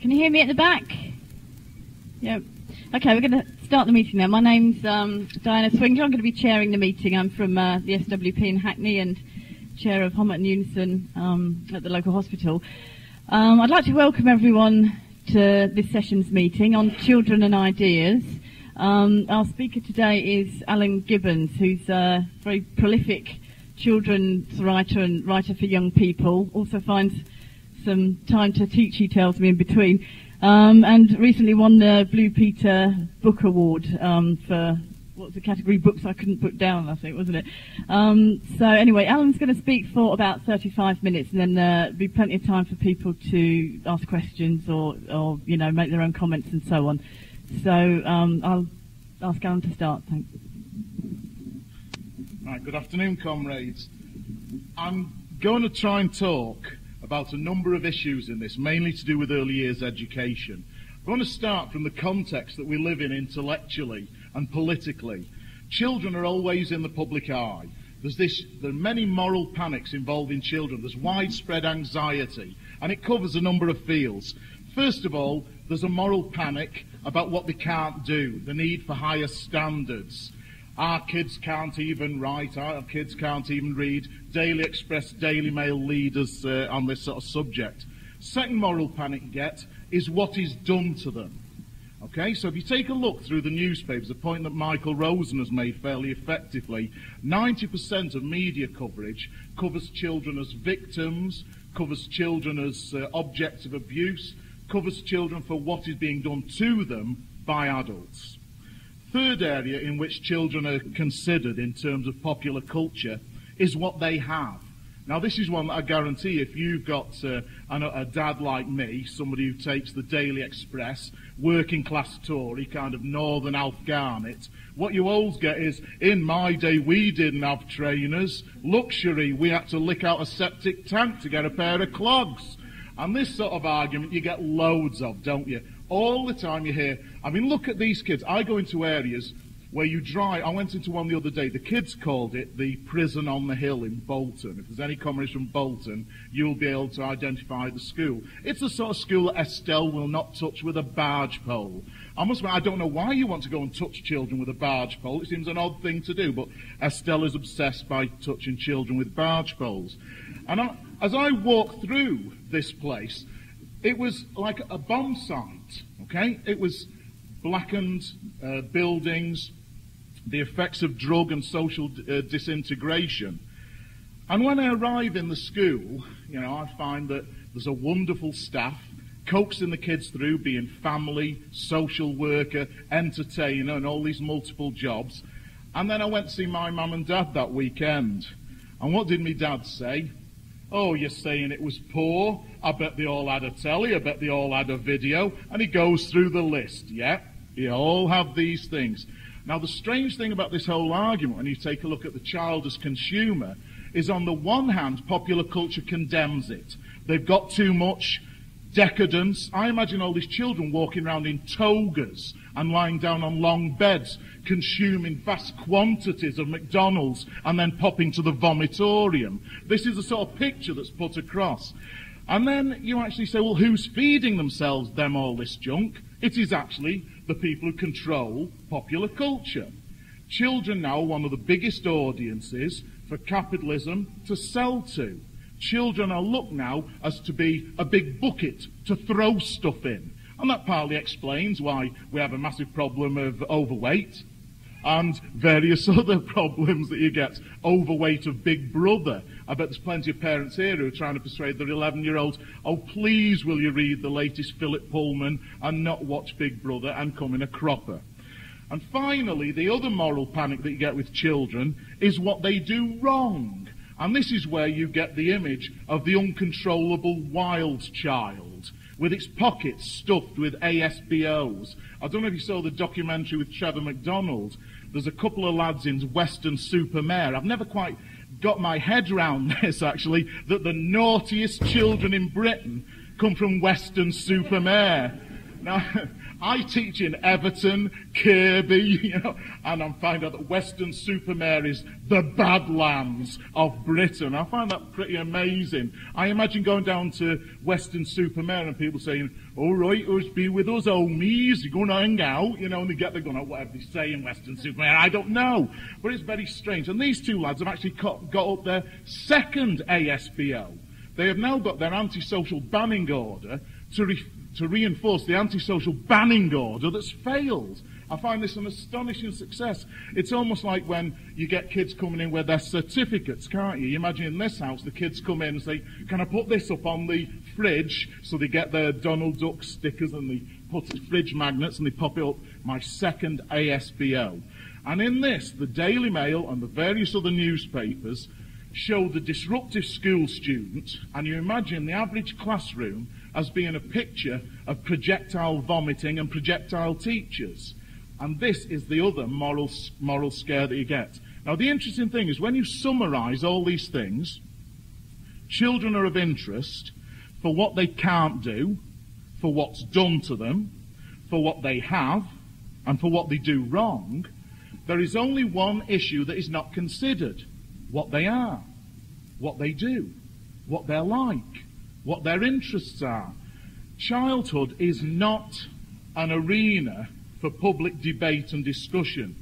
Can you hear me at the back? Yep. Okay, we're going to start the meeting now. My name's Diana Swinger. I'm going to be chairing the meeting. I'm from the SWP in Hackney and chair of Homet and Unison at the local hospital. I'd like to welcome everyone to this session's meeting on children and ideas. Our speaker today is Alan Gibbons, who's a very prolific children's writer and writer for young people. Also finds some time to teach, he tells me, in between. And recently won the Blue Peter Book Award for, what was the category? Books I couldn't put down, I think, wasn't it? So anyway, Alan's going to speak for about 35 minutes, and then there'll be plenty of time for people to ask questions or you know, make their own comments and so on. So I'll ask Alan to start. Thanks. Right, good afternoon, comrades. I'm going to try and talk about a number of issues in this, mainly to do with early years education. I'm going to start from the context that we live in intellectually and politically. Children are always in the public eye. There are many moral panics involving children. There's widespread anxiety, and it covers a number of fields. First of all, there's a moral panic about what they can't do, the need for higher standards. Our kids can't even write, our kids can't even read. Daily Express, Daily Mail lead us on this sort of subject. Second moral panic you get is what is done to them. Okay, so if you take a look through the newspapers, a point that Michael Rosen has made fairly effectively, 90% of media coverage covers children as victims, covers children as objects of abuse, covers children for what is being done to them by adults. Third area in which children are considered in terms of popular culture is what they have. Now, this is one that I guarantee if you've got a dad like me, somebody who takes the Daily Express, working class Tory, kind of northern Alf Garnett, what you always get is, in my day we didn't have trainers, luxury, we had to lick out a septic tank to get a pair of clogs. And this sort of argument you get loads of, don't you? All the time you hear, I mean, look at these kids. I go into areas where you drive. I went into one the other day. The kids called it the prison on the hill in Bolton. If there's any comrades from Bolton, you'll be able to identify the school. It's the sort of school that Estelle will not touch with a barge pole. I don't know why you want to go and touch children with a barge pole. It seems an odd thing to do, but Estelle is obsessed by touching children with barge poles. And as I walked through this place, it was like a bomb site, okay? It was blackened buildings, the effects of drug and social disintegration. And when I arrive in the school, you know, I find that there's a wonderful staff coaxing the kids through, being family, social worker, entertainer, and all these multiple jobs. And then I went to see my mum and dad that weekend. And what did my dad say? Oh, you're saying it was poor? I bet they all had a telly, I bet they all had a video. And he goes through the list, yeah? You all have these things. Now, the strange thing about this whole argument, when you take a look at the child as consumer, is on the one hand, popular culture condemns it. They've got too much decadence. I imagine all these children walking around in togas and lying down on long beds, consuming vast quantities of McDonald's and then popping to the vomitorium. This is the sort of picture that's put across. And then you actually say, well, who's feeding themselves them all this junk? It is actually the people who control popular culture. Children now are one of the biggest audiences for capitalism to sell to. Children are looked now as to be a big bucket to throw stuff in. And that partly explains why we have a massive problem of overweight and various other problems that you get. Overweight of Big Brother. I bet there's plenty of parents here who are trying to persuade their 11-year-olds, oh, please will you read the latest Philip Pullman and not watch Big Brother and come in a cropper. And finally, the other moral panic that you get with children is what they do wrong. And this is where you get the image of the uncontrollable wild child with its pockets stuffed with ASBOs. I don't know if you saw the documentary with Trevor McDonald. There's a couple of lads in Weston-super-Mare. I've never quite got my head round this, actually, that the naughtiest children in Britain come from Weston-super-Mare. Now, I teach in Everton, Kirby, and I'm finding out that Weston-super-Mare is the Badlands of Britain. I find that pretty amazing. I imagine going down to Weston-super-Mare and people saying, all right, be with us, homies, you're going to hang out, and they get there going, whatever they say in Weston-super-Mare, I don't know. But it's very strange. And these two lads have actually got up their second ASBO. They have now got their antisocial banning order to reinforce the antisocial banning order that's failed. I find this an astonishing success. It's almost like when you get kids coming in with their certificates, can't you? You imagine in this house, the kids come in and say, can I put this up on the fridge? So they get their Donald Duck stickers and they put fridge magnets and they pop it up, my second ASBO. And in this, the Daily Mail and the various other newspapers show the disruptive school student, and you imagine the average classroom as being a picture of projectile vomiting and projectile teachers. And this is the other moral scare that you get. Now, the interesting thing is when you summarize all these things, children are of interest for what they can't do, for what's done to them, for what they have, and for what they do wrong. There is only one issue that is not considered: what they are, what they do, what they're like, what their interests are. Childhood is not an arena for public debate and discussion.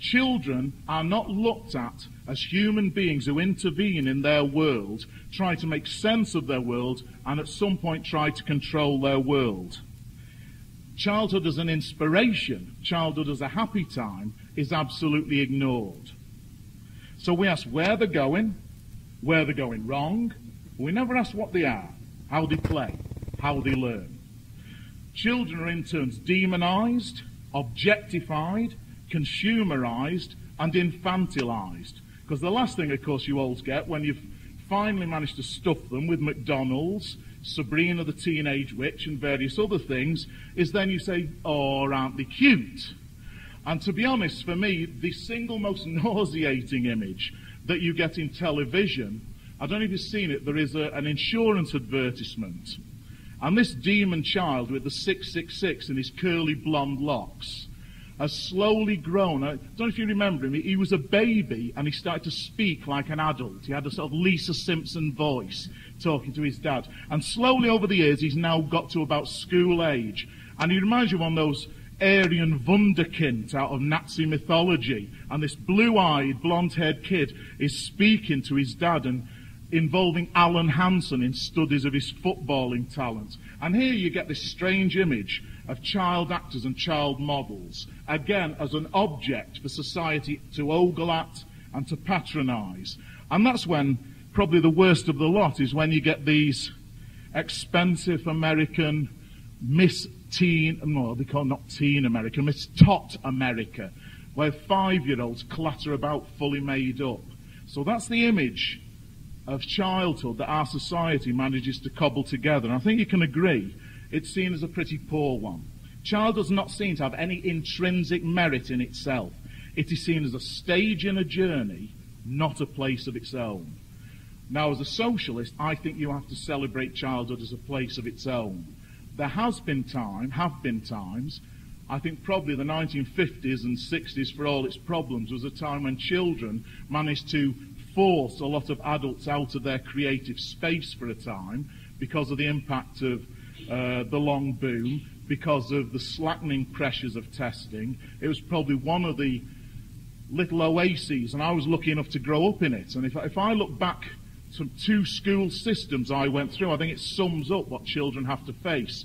Children are not looked at as human beings who intervene in their world, try to make sense of their world, and at some point try to control their world. Childhood as an inspiration, childhood as a happy time, is absolutely ignored. So we ask where they're going wrong. We never ask what they are, how they play, how they learn. Children are in turns demonized, objectified, consumerized, and infantilized. Because the last thing, of course, you always get when you've finally managed to stuff them with McDonald's, Sabrina the Teenage Witch, and various other things, is then you say, oh, aren't they cute? And to be honest, for me, the single most nauseating image that you get in television, I don't know if you've seen it, there is an insurance advertisement. And this demon child with the 666 and his curly blonde locks has slowly grown. I don't know if you remember him. He was a baby and he started to speak like an adult. He had a sort of Lisa Simpson voice talking to his dad. And slowly over the years, he's now got to about school age. And he reminds you of one of those Aryan wunderkind out of Nazi mythology. And this blue-eyed, blonde-haired kid is speaking to his dad and involving Alan Hansen in studies of his footballing talent. And here you get this strange image of child actors and child models, again as an object for society to ogle at and to patronize. And that's when probably the worst of the lot is when you get these expensive American Miss Teen, no, they call it not Teen America, Miss Tot America, where 5-year-olds clatter about fully made up. So that's the image of childhood that our society manages to cobble together. And I think you can agree it's seen as a pretty poor one. Childhood's not seen to have any intrinsic merit in itself. It is seen as a stage in a journey, not a place of its own. Now, as a socialist, I think you have to celebrate childhood as a place of its own. There have been times, I think probably the 1950s and 60s, for all its problems, was a time when children managed to force a lot of adults out of their creative space for a time because of the impact of the long boom, because of the slackening pressures of testing. It was probably one of the little oases, and I was lucky enough to grow up in it. And if I look back to 2 school systems I went through, I think it sums up what children have to face.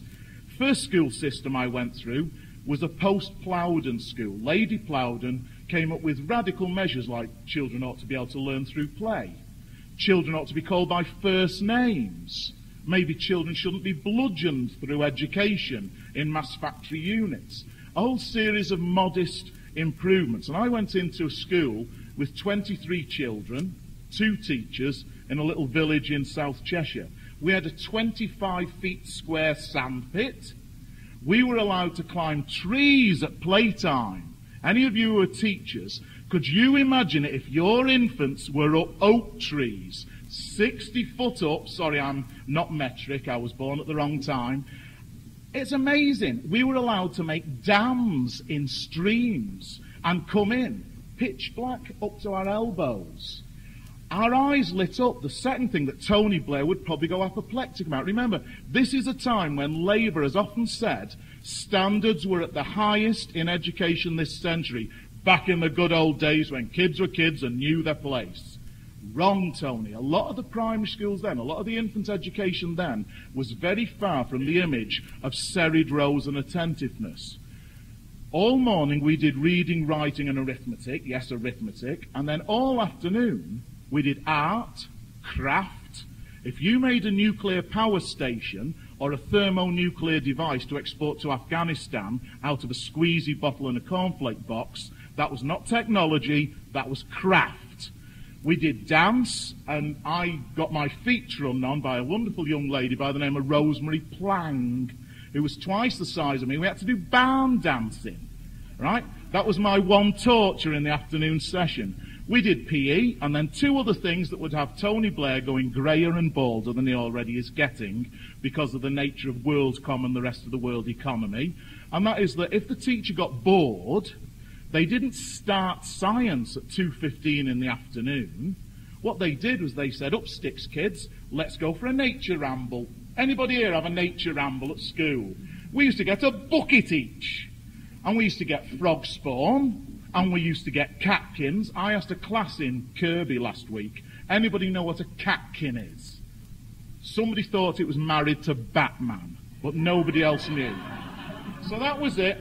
First school system I went through was a post-Plowden school. Lady Plowden came up with radical measures like children ought to be able to learn through play. Children ought to be called by first names. Maybe children shouldn't be bludgeoned through education in mass factory units. A whole series of modest improvements. And I went into a school with 23 children, 2 teachers, in a little village in South Cheshire. We had a 25 feet square sandpit. We were allowed to climb trees at playtime. Any of you who are teachers, could you imagine it if your infants were up oak trees, 60 foot up? Sorry, I'm not metric, I was born at the wrong time. It's amazing. We were allowed to make dams in streams and come in, pitch black up to our elbows. Our eyes lit up. The second thing that Tony Blair would probably go apoplectic about. Remember, this is a time when Labour has often said standards were at the highest in education this century, back in the good old days when kids were kids and knew their place. Wrong, Tony. A lot of the primary schools then, a lot of the infant education then, was very far from the image of serried rows and attentiveness. All morning we did reading, writing and arithmetic, yes, arithmetic, and then all afternoon we did art, craft. If you made a nuclear power station or a thermonuclear device to export to Afghanistan out of a squeezy bottle and a cornflake box, that was not technology, that was craft. We did dance, and I got my feet drummed on by a wonderful young lady by the name of Rosemary Plang, who was twice the size of me. We had to do barn dancing, right? That was my one torture in the afternoon session. We did PE, and then two other things that would have Tony Blair going greyer and balder than he already is getting because of the nature of WorldCom and the rest of the world economy. And that is that if the teacher got bored, they didn't start science at 2:15 in the afternoon. What they did was they said, up sticks, kids, let's go for a nature ramble. Anybody here have a nature ramble at school? We used to get a bucket each. And we used to get frog spawn. And we used to get catkins. I asked a class in Kirby last week, anybody know what a catkin is? Somebody thought it was married to Batman, but nobody else knew. So that was it.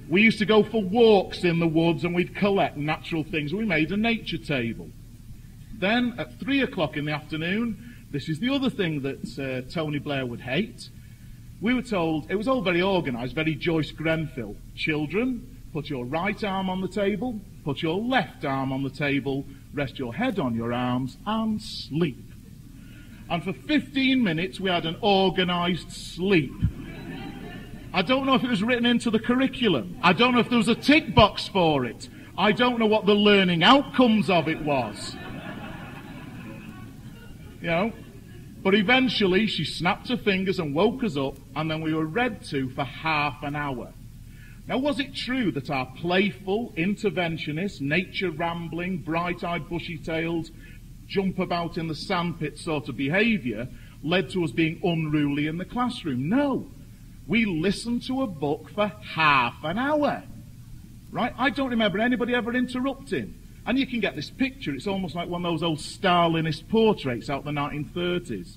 We used to go for walks in the woods and we'd collect natural things. We made a nature table. Then at 3 o'clock in the afternoon, this is the other thing that Tony Blair would hate. We were told, it was all very organised, very Joyce Grenfell. Children, put your right arm on the table, put your left arm on the table, rest your head on your arms, and sleep. And for 15 minutes we had an organised sleep. I don't know if it was written into the curriculum. I don't know if there was a tick box for it. I don't know what the learning outcomes of it was. You know? But eventually she snapped her fingers and woke us up, and then we were read to for half an hour. Now, was it true that our playful, interventionist, nature-rambling, bright-eyed, bushy-tailed, jump-about in the sandpit sort of behaviour led to us being unruly in the classroom? No. We listened to a book for half an hour. Right? I don't remember anybody ever interrupting. And you can get this picture. It's almost like one of those old Stalinist portraits out in the 1930s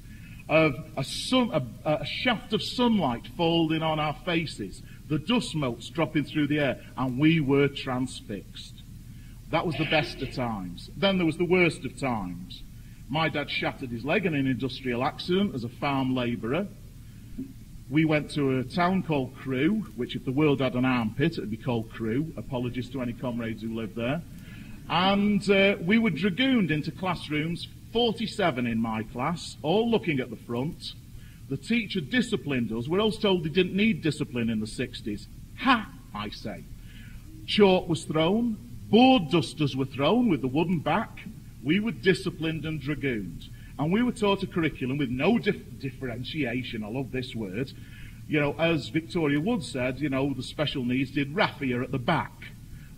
of a shaft of sunlight falling on our faces, the dust motes dropping through the air, and we were transfixed. That was the best of times. Then there was the worst of times. My dad shattered his leg in an industrial accident as a farm labourer. We went to a town called Crewe, which if the world had an armpit, it would be called Crewe. Apologies to any comrades who live there. And we were dragooned into classrooms, 47 in my class, all looking at the front. The teacher disciplined us. We're also told they didn't need discipline in the 60s. Ha, I say. Chalk was thrown. Board dusters were thrown with the wooden back. We were disciplined and dragooned. And we were taught a curriculum with no differentiation. I love this word. You know, as Victoria Wood said, you know, the special needs did raffia at the back.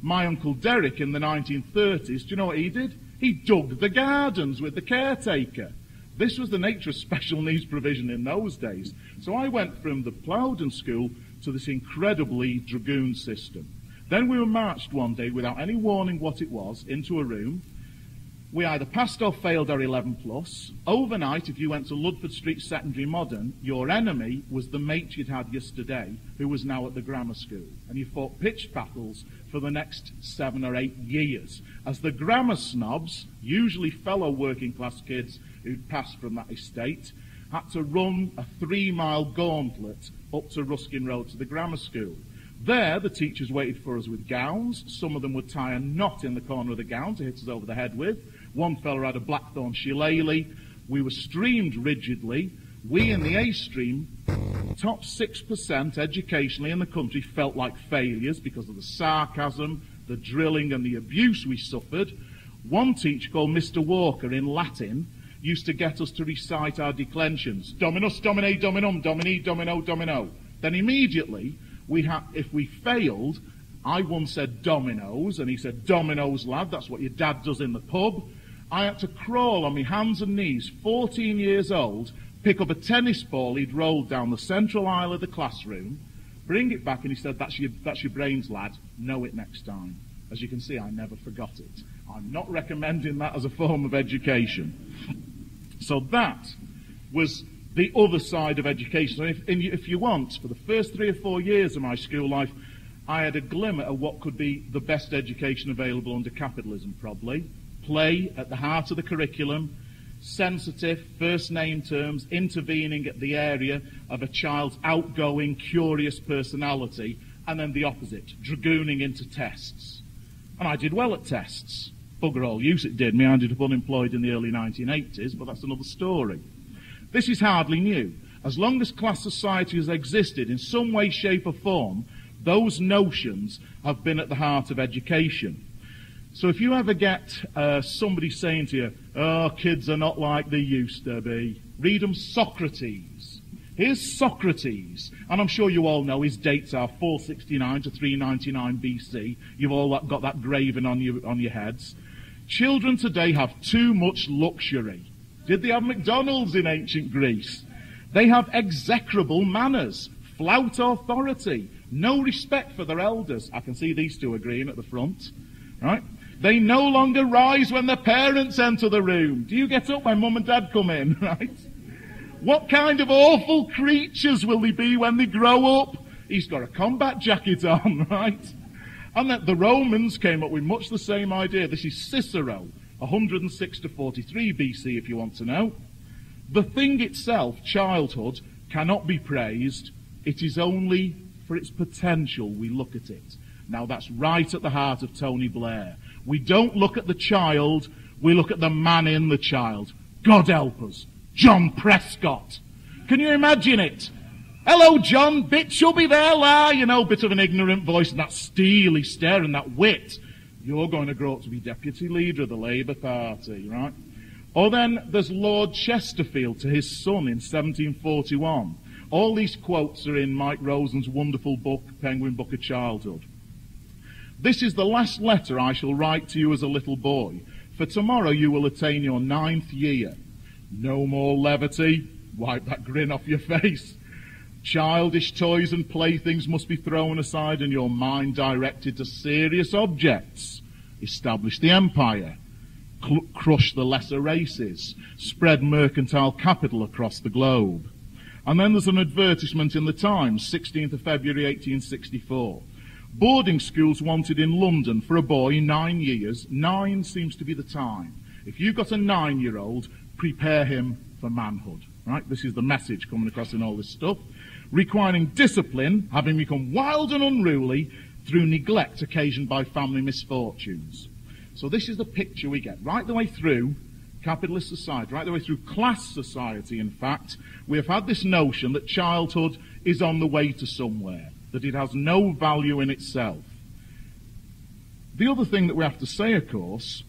My Uncle Derek in the 1930s, do you know what he did? He dug the gardens with the caretaker. This was the nature of special needs provision in those days. So I went from the Plowden School to this incredibly dragoon system. Then we were marched one day, without any warning what it was, into a room. We either passed or failed our 11 plus. Overnight, if you went to Ludford Street Secondary Modern, your enemy was the mate you'd had yesterday, who was now at the grammar school. And you fought pitched battles for the next 7 or 8 years, as the grammar snobs, usually fellow working class kids who'd passed from that estate, had to run a 3-mile gauntlet up to Ruskin Road to the grammar school. There, the teachers waited for us with gowns. Some of them would tie a knot in the corner of the gown to hit us over the head with. One fellow had a blackthorn shillelagh. We were streamed rigidly. We in the A stream, top 6% educationally in the country, felt like failures because of the sarcasm, the drilling and the abuse we suffered. One teacher called Mr. Walker in Latin used to get us to recite our declensions. Dominus, domine, dominum, domini, domino, domino. Then immediately, if we failed, I once said dominoes, and he said, dominoes, lad, that's what your dad does in the pub. I had to crawl on my hands and knees, 14 years old, pick up a tennis ball he'd rolled down the central aisle of the classroom, bring it back, and he said, that's your brains, lad. Know it next time. As you can see, I never forgot it. I'm not recommending that as a form of education. So that was the other side of education. And if you want, for the first 3 or 4 years of my school life, I had a glimmer of what could be the best education available under capitalism, probably. Play at the heart of the curriculum, sensitive, first name terms, intervening at the area of a child's outgoing, curious personality, and then the opposite, dragooning into tests. And I did well at tests. Bugger all use it did me. I ended up unemployed in the early 1980s, but that's another story. This is hardly new. As long as class society has existed in some way, shape or form, those notions have been at the heart of education. So if you ever get somebody saying to you, oh, kids are not like they used to be, read them Socrates. Here's Socrates, and I'm sure you all know his dates are 469 to 399 BC. You've all got that graven on your heads. Children today have too much luxury. Did they have McDonald's in ancient Greece? They have execrable manners, flout authority, no respect for their elders. I can see these two agreeing at the front, right? They no longer rise when their parents enter the room. Do you get up when mum and dad come in, right? What kind of awful creatures will they be when they grow up? He's got a combat jacket on, right? And that the Romans came up with much the same idea. This is Cicero, 106 to 43 BC, if you want to know. The thing itself, childhood, cannot be praised. It is only for its potential we look at it. Now that's right at the heart of Tony Blair. We don't look at the child, we look at the man in the child. God help us. John Prescott. Can you imagine it? Hello, John, bit chubby there, la, bit of an ignorant voice and that steely stare and that wit. You're going to grow up to be deputy leader of the Labour Party, right? Or then there's Lord Chesterfield to his son in 1741. All these quotes are in Mike Rosen's wonderful book, Penguin Book of Childhood. This is the last letter I shall write to you as a little boy, for tomorrow you will attain your 9th year. No more levity. Wipe that grin off your face. Childish toys and playthings must be thrown aside and your mind directed to serious objects. Establish the empire. Crush the lesser races. Spread mercantile capital across the globe. And then there's an advertisement in the Times, 16th of February 1864. Boarding schools wanted in London for a boy 9 years. 9 seems to be the time. If you've got a 9-year-old, prepare him for manhood. Right? This is the message coming across in all this stuff. Requiring discipline, having become wild and unruly through neglect occasioned by family misfortunes. So this is the picture we get right the way through capitalist society, right the way through class society, in fact. We have had this notion that childhood is on the way to somewhere, that it has no value in itself. The other thing that we have to say, of course,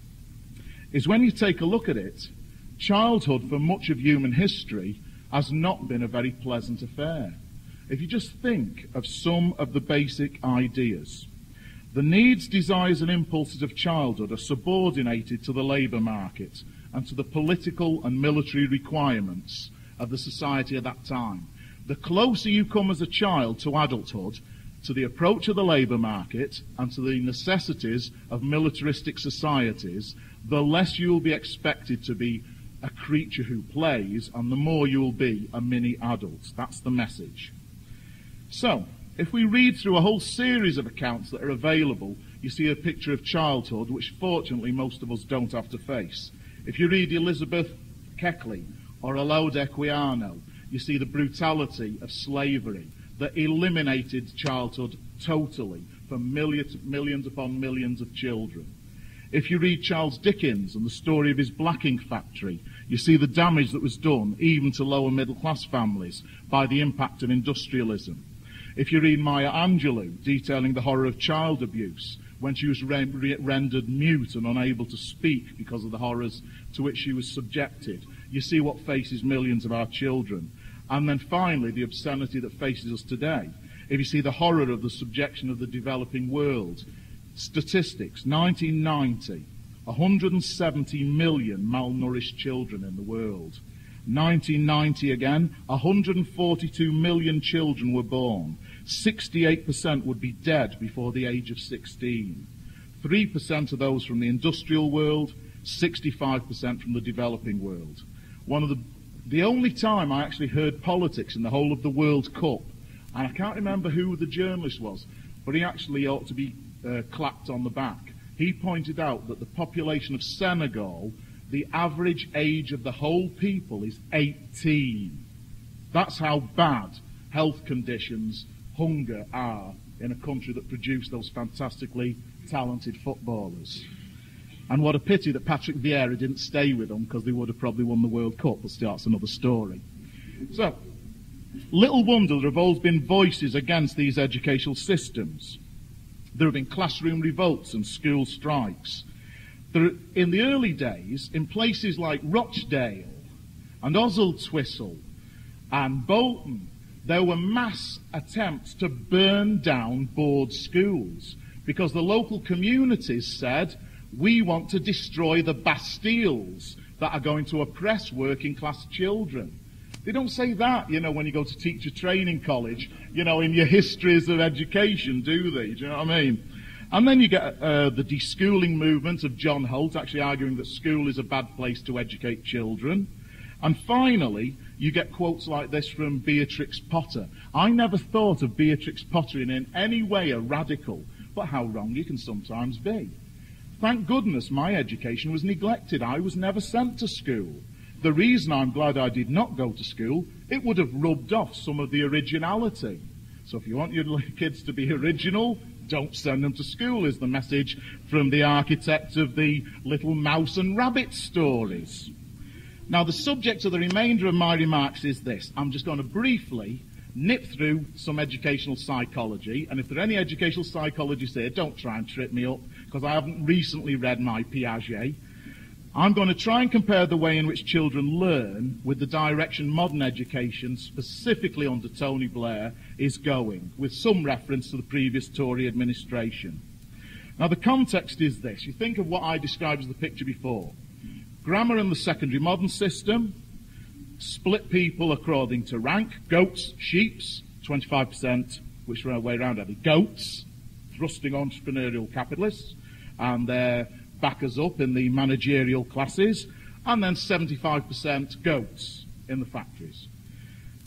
is when you take a look at it, childhood for much of human history has not been a very pleasant affair. If you just think of some of the basic ideas, the needs, desires and impulses of childhood are subordinated to the labour market and to the political and military requirements of the society at that time. The closer you come as a child to adulthood, to the approach of the labour market and to the necessities of militaristic societies, the less you will be expected to be a creature who plays and the more you will be a mini-adult. That's the message. So, if we read through a whole series of accounts that are available, you see a picture of childhood, which fortunately most of us don't have to face. If you read Elizabeth Keckley or Alode Equiano, you see the brutality of slavery that eliminated childhood totally for millions upon millions of children. If you read Charles Dickens and the story of his blacking factory, you see the damage that was done even to lower middle class families by the impact of industrialism. If you read Maya Angelou detailing the horror of child abuse when she was rendered mute and unable to speak because of the horrors to which she was subjected, you see what faces millions of our children. And then finally, the obscenity that faces us today. If you see the horror of the subjection of the developing world. Statistics, 1990, 170 million malnourished children in the world. 1990 again, 142 million children were born. 68% would be dead before the age of 16. 3% of those from the industrial world, 65% from the developing world. One of the only time I actually heard politics in the whole of the World Cup, and I can't remember who the journalist was, but he actually ought to be clapped on the back. He pointed out that the population of Senegal, the average age of the whole people is 18. That's how bad health conditions, hunger are in a country that produced those fantastically talented footballers. And what a pity that Patrick Vieira didn't stay with them, because they would have probably won the World Cup, but that's another story. So, little wonder there have always been voices against these educational systems. There have been classroom revolts and school strikes. In the early days, in places like Rochdale and Oswaldtwistle and Bolton, there were mass attempts to burn down board schools because the local communities said, we want to destroy the Bastilles that are going to oppress working class children. They don't say that, when you go to teacher training college, in your histories of education, do they? Do you know what I mean? And then you get the deschooling movement of John Holt, actually arguing that school is a bad place to educate children. And finally, you get quotes like this from Beatrix Potter. I never thought of Beatrix Potter in any way a radical, but how wrong you can sometimes be. Thank goodness my education was neglected. I was never sent to school. The reason I'm glad I did not go to school, it would have rubbed off some of the originality. So if you want your kids to be original, don't send them to school, is the message from the architect of the little mouse and rabbit stories. Now, the subject of the remainder of my remarks is this. I'm just going to briefly nip through some educational psychology, and if there are any educational psychologists here, don't try and trip me up, because I haven't recently read my Piaget. I'm going to try and compare the way in which children learn with the direction modern education, specifically under Tony Blair, is going, with some reference to the previous Tory administration. Now, the context is this. You think of what I described as the picture before. Grammar and the secondary modern system, split people according to rank, goats, sheeps, 25%, which way around are they? Goats, thrusting entrepreneurial capitalists, and their backers up in the managerial classes, and then 75% goats in the factories.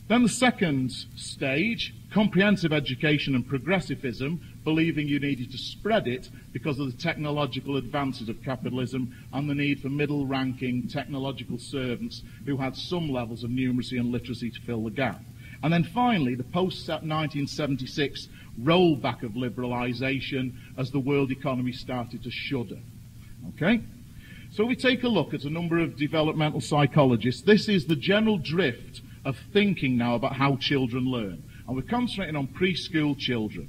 Then the second stage, comprehensive education and progressivism, believing you needed to spread it because of the technological advances of capitalism and the need for middle-ranking technological servants who had some levels of numeracy and literacy to fill the gap. And then finally, the post-1976 rollback of liberalisation as the world economy started to shudder. Okay? So we take a look at a number of developmental psychologists. This is the general drift of thinking now about how children learn. And we're concentrating on preschool children.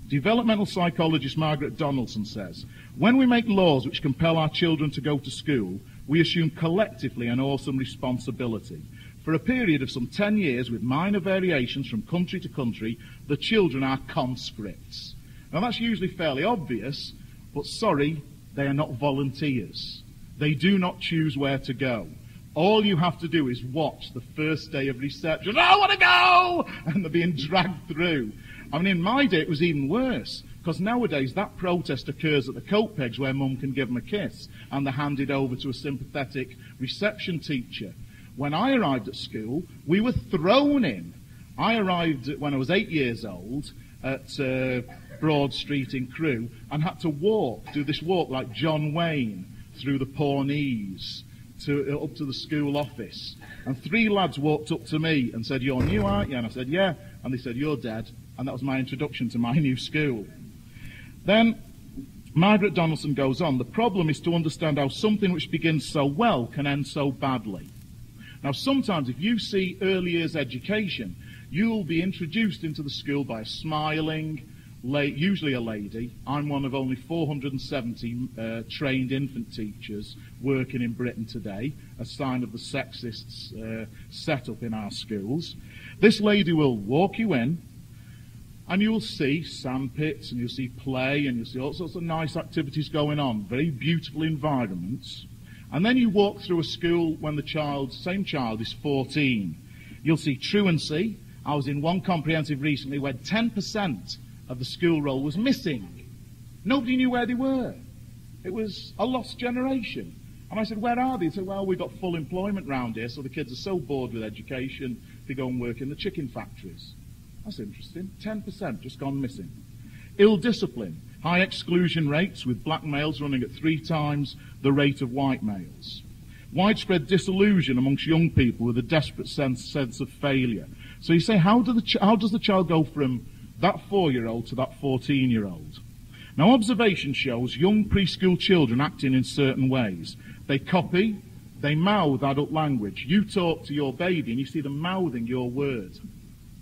Developmental psychologist Margaret Donaldson says, when we make laws which compel our children to go to school, we assume collectively an awesome responsibility. For a period of some 10 years, with minor variations from country to country, the children are conscripts. Now that's usually fairly obvious, but sorry, they are not volunteers. They do not choose where to go. All you have to do is watch the first day of reception. I want to go! And they're being dragged through. I mean, in my day, it was even worse, because nowadays that protest occurs at the coat pegs where mum can give them a kiss, and they're handed over to a sympathetic reception teacher. When I arrived at school, we were thrown in. I arrived when I was 8 years old at Broad Street in Crewe, and had to do this walk like John Wayne through the Pawnees up to the school office. And 3 lads walked up to me and said, "You're new, aren't you?" And I said, "Yeah." And they said, "You're dead." And that was my introduction to my new school. Then Margaret Donaldson goes on, the problem is to understand how something which begins so well can end so badly. Now sometimes if you see early years education, you'll be introduced into the school by a smiling, usually a lady. I'm one of only 470 trained infant teachers working in Britain today, a sign of the sexist setup in our schools. This lady will walk you in, and you'll see sandpits, and you'll see play, and you'll see all sorts of nice activities going on, very beautiful environments. And then you walk through a school when the same child is 14. You'll see truancy. I was in one comprehensive recently where 10% of the school roll was missing. Nobody knew where they were. It was a lost generation. And I said, where are they? He said, well, we've got full employment round here, so the kids are so bored with education, they go and work in the chicken factories. That's interesting. 10% just gone missing. Ill discipline. High exclusion rates, with black males running at 3 times the rate of white males. Widespread disillusion amongst young people with a desperate sense of failure. So you say, how does the child go from that 4-year-old to that 14-year-old? Now, observation shows young preschool children acting in certain ways. They copy, they mouth adult language. You talk to your baby and you see them mouthing your words,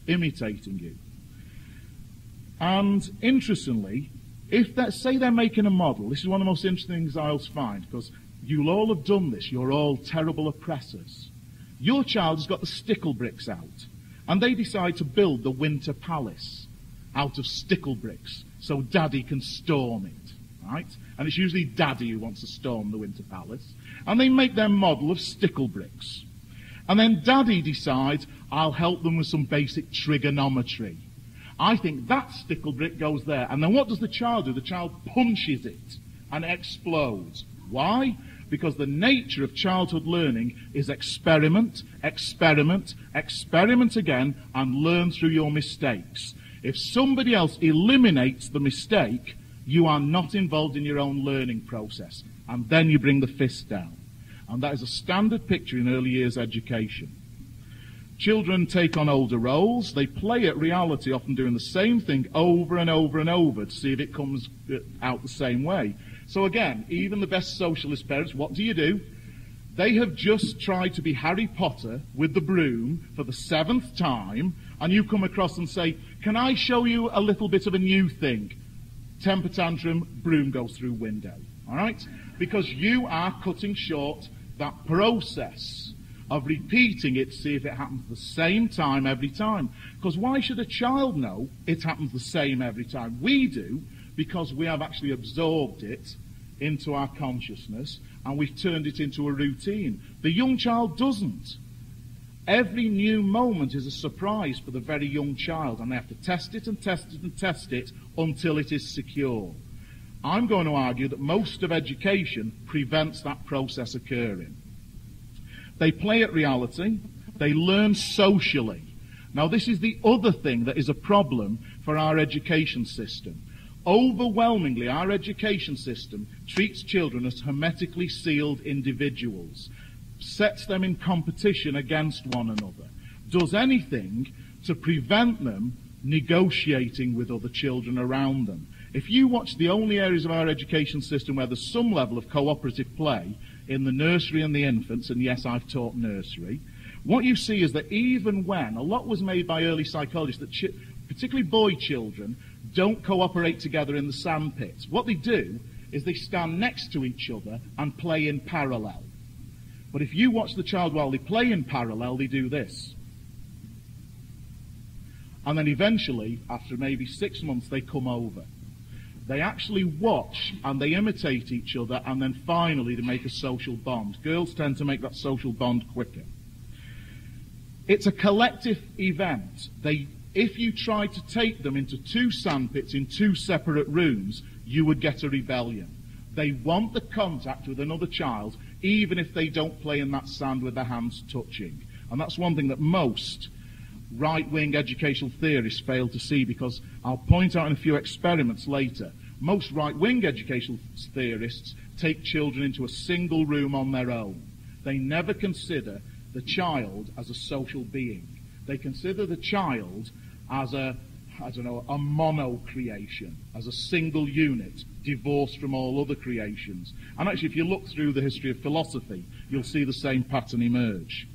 imitating you. And interestingly, if say they're making a model, this is one of the most interesting things I always find, because you'll all have done this, you're all terrible oppressors. Your child has got the stickle bricks out, and they decide to build the Winter Palace out of stickle bricks, so Daddy can storm it, right? And it's usually Daddy who wants to storm the Winter Palace. And they make their model of stickle bricks. And then Daddy decides, I'll help them with some basic trigonometry. I think that stickle brick goes there. And then what does the child do? The child punches it and explodes. Why? Because the nature of childhood learning is experiment, experiment, experiment again, and learn through your mistakes. If somebody else eliminates the mistake, you are not involved in your own learning process. And then you bring the fist down. And that is a standard picture in early years education. Children take on older roles. They play at reality, often doing the same thing over and over and over to see if it comes out the same way. So again, even the best socialist parents, what do? They have just tried to be Harry Potter with the broom for the 7th time, and you come across and say, can I show you a little bit of a new thing? Temper tantrum, broom goes through window. All right? Because you are cutting short that process of repeating it to see if it happens the same time every time. Because why should a child know it happens the same every time? We do, because we have actually absorbed it into our consciousness and we've turned it into a routine. The young child doesn't. Every new moment is a surprise for the very young child, and they have to test it and test it and test it until it is secure. I'm going to argue that most of education prevents that process occurring. They play at reality. They learn socially. Now, this is the other thing that is a problem for our education system. Overwhelmingly, our education system treats children as hermetically sealed individuals, sets them in competition against one another, does anything to prevent them negotiating with other children around them. If you watch the only areas of our education system where there's some level of cooperative play, in the nursery and the infants, and yes, I've taught nursery, what you see is that even when, a lot was made by early psychologists, that particularly boy children don't cooperate together in the sandpits. What they do is they stand next to each other and play in parallel. But if you watch the child while they play in parallel, they do this. And then eventually, after maybe 6 months, they come over. They actually watch and they imitate each other, and then finally they make a social bond. Girls tend to make that social bond quicker. It's a collective event. If you try to take them into 2 sandpits in 2 separate rooms, you would get a rebellion. They want the contact with another child, even if they don't play in that sand with their hands touching. And that's one thing that most right-wing educational theorists fail to see, because I'll point out in a few experiments later, most right-wing educational theorists take children into a single room on their own. They never consider the child as a social being. They consider the child as a mono creation, as a single unit, divorced from all other creations. And actually, if you look through the history of philosophy, you'll see the same pattern emerge.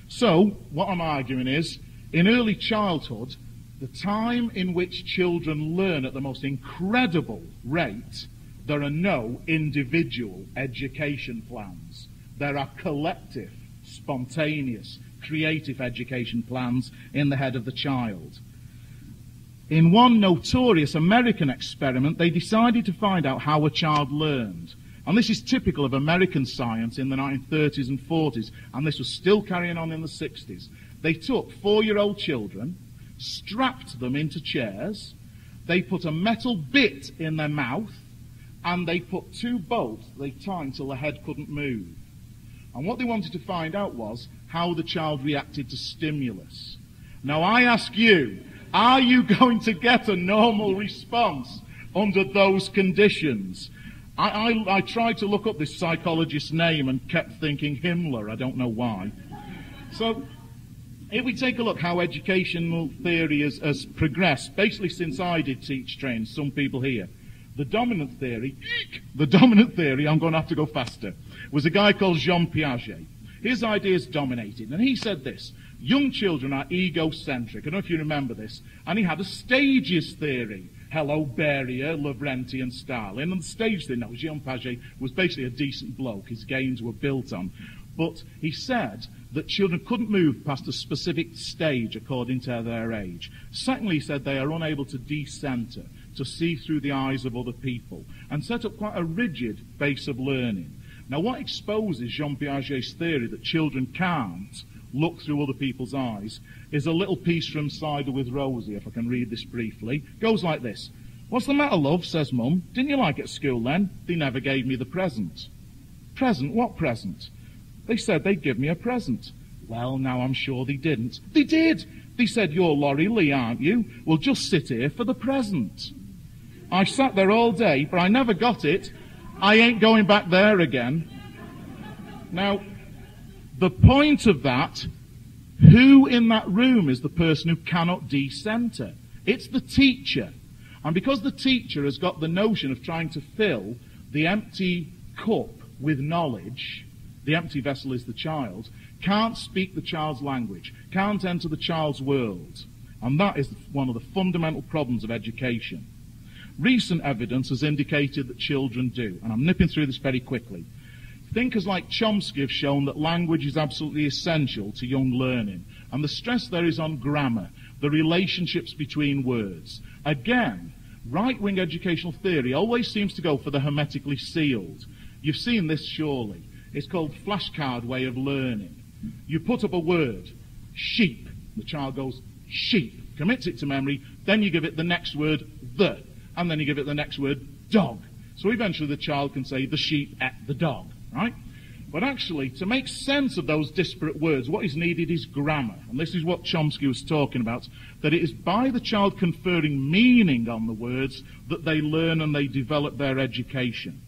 So, what I'm arguing is, in early childhood, the time in which children learn at the most incredible rate, there are no individual education plans. There are collective, spontaneous, creative education plans in the head of the child. In one notorious American experiment, they decided to find out how a child learned. And this is typical of American science in the 1930s and 40s, and this was still carrying on in the 60s. They took 4-year-old children, strapped them into chairs, they put a metal bit in their mouth, and they put 2 bolts they tied until the head couldn't move. And what they wanted to find out was how the child reacted to stimulus. Now I ask you, are you going to get a normal response under those conditions? I tried to look up this psychologist's name and kept thinking Himmler. I don't know why. So, if we take a look how educational theory has progressed, basically since I did teach train, some people here, the dominant theory, I'm going to have to go faster, was a guy called Jean Piaget. His ideas dominated, and he said this: young children are egocentric. I don't know if you remember this. And he had a stages theory. Hello, Beria, Lavrenti, and Stalin. And the stage thing, no, Jean Piaget was basically a decent bloke. His gains were built on. But he said that children couldn't move past a specific stage according to their age. Secondly, he said they are unable to decenter, to see through the eyes of other people, and set up quite a rigid base of learning. Now, what exposes Jean Piaget's theory that children can't look through other people's eyes is a little piece from Cider with Rosie, if I can read this briefly. Goes like this. "What's the matter, love?" says Mum. "Didn't you like it at school then? They never gave me the present." "Present? What present?" "They said they'd give me a present." "Well, now I'm sure they didn't." "They did. They said, 'You're Laurie Lee, aren't you? Well, just sit here for the present.' I sat there all day, but I never got it. I ain't going back there again." Now, the point of that, who in that room is the person who cannot decenter? It's the teacher. And because the teacher has got the notion of trying to fill the empty cup with knowledge, the empty vessel is the child, can't speak the child's language, can't enter the child's world. And that is one of the fundamental problems of education. Recent evidence has indicated that children do, and I'm nipping through this very quickly. Thinkers like Chomsky have shown that language is absolutely essential to young learning, and the stress there is on grammar, the relationships between words. Again, right-wing educational theory always seems to go for the hermetically sealed. You've seen this surely. It's called flashcard way of learning. You put up a word, sheep. The child goes, sheep, commits it to memory, then you give it the next word, the, and then you give it the next word, dog. So eventually the child can say, the sheep ate the dog. Right? But actually, to make sense of those disparate words, what is needed is grammar. And this is what Chomsky was talking about, that it is by the child conferring meaning on the words that they learn and they develop their education.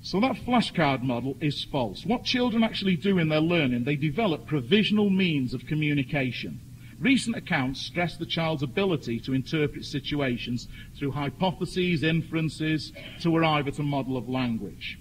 So that flashcard model is false. What children actually do in their learning, they develop provisional means of communication. Recent accounts stress the child's ability to interpret situations through hypotheses, inferences, to arrive at a model of language.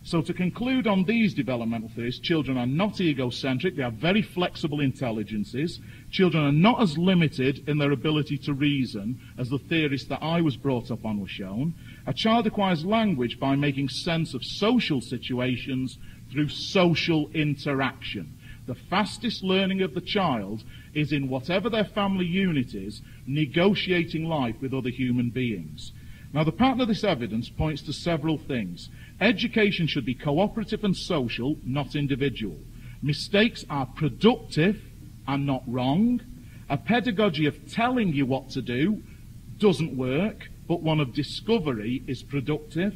So to conclude on these developmental theories, children are not egocentric, they have very flexible intelligences. Children are not as limited in their ability to reason as the theories that I was brought up on were shown. A child acquires language by making sense of social situations through social interaction. The fastest learning of the child is in whatever their family unit is, negotiating life with other human beings. Now, the pattern of this evidence points to several things. Education should be cooperative and social, not individual. Mistakes are productive and not wrong. A pedagogy of telling you what to do doesn't work, but one of discovery is productive.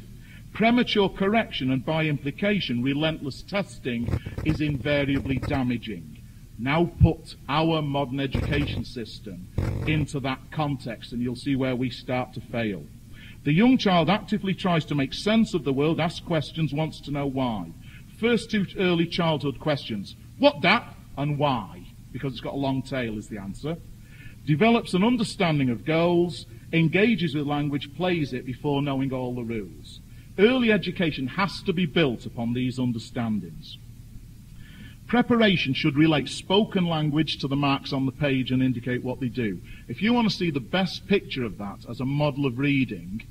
Premature correction and, by implication, relentless testing is invariably damaging. Now put our modern education system into that context and you'll see where we start to fail. The young child actively tries to make sense of the world, asks questions, wants to know why. First 2 early childhood questions. What, that, and why? Because it's got a long tail is the answer. Develops an understanding of goals, engages with language, plays it before knowing all the rules. Early education has to be built upon these understandings. Preparation should relate spoken language to the marks on the page and indicate what they do. If you want to see the best picture of that as a model of reading,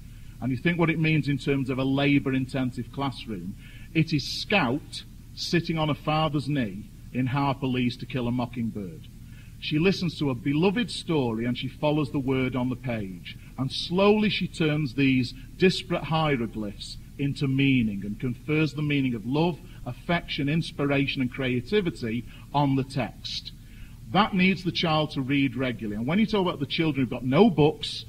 and you think what it means in terms of a labour-intensive classroom, it is Scout sitting on a father's knee in Harper Lee's To Kill a Mockingbird. She listens to a beloved story and she follows the word on the page. And slowly she turns these disparate hieroglyphs into meaning and confers the meaning of love, affection, inspiration and creativity on the text. That needs the child to read regularly. And when you talk about the children who've got no books,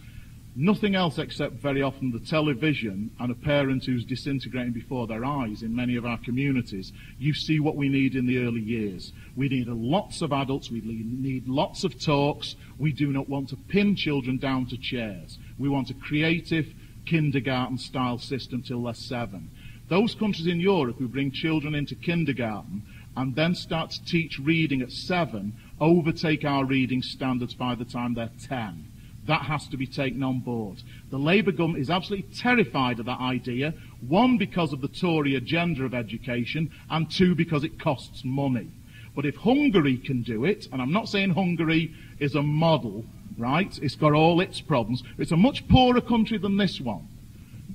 nothing else except very often the television, and a parent who's disintegrating before their eyes in many of our communities, you see what we need in the early years. We need lots of adults, we need lots of talks. We do not want to pin children down to chairs. We want a creative kindergarten-style system till they're 7. Those countries in Europe who bring children into kindergarten and then start to teach reading at 7 overtake our reading standards by the time they're 10. That has to be taken on board. The Labour government is absolutely terrified of that idea, 1, because of the Tory agenda of education, and 2, because it costs money. But if Hungary can do it, and I'm not saying Hungary is a model, right? It's got all its problems. It's a much poorer country than this one.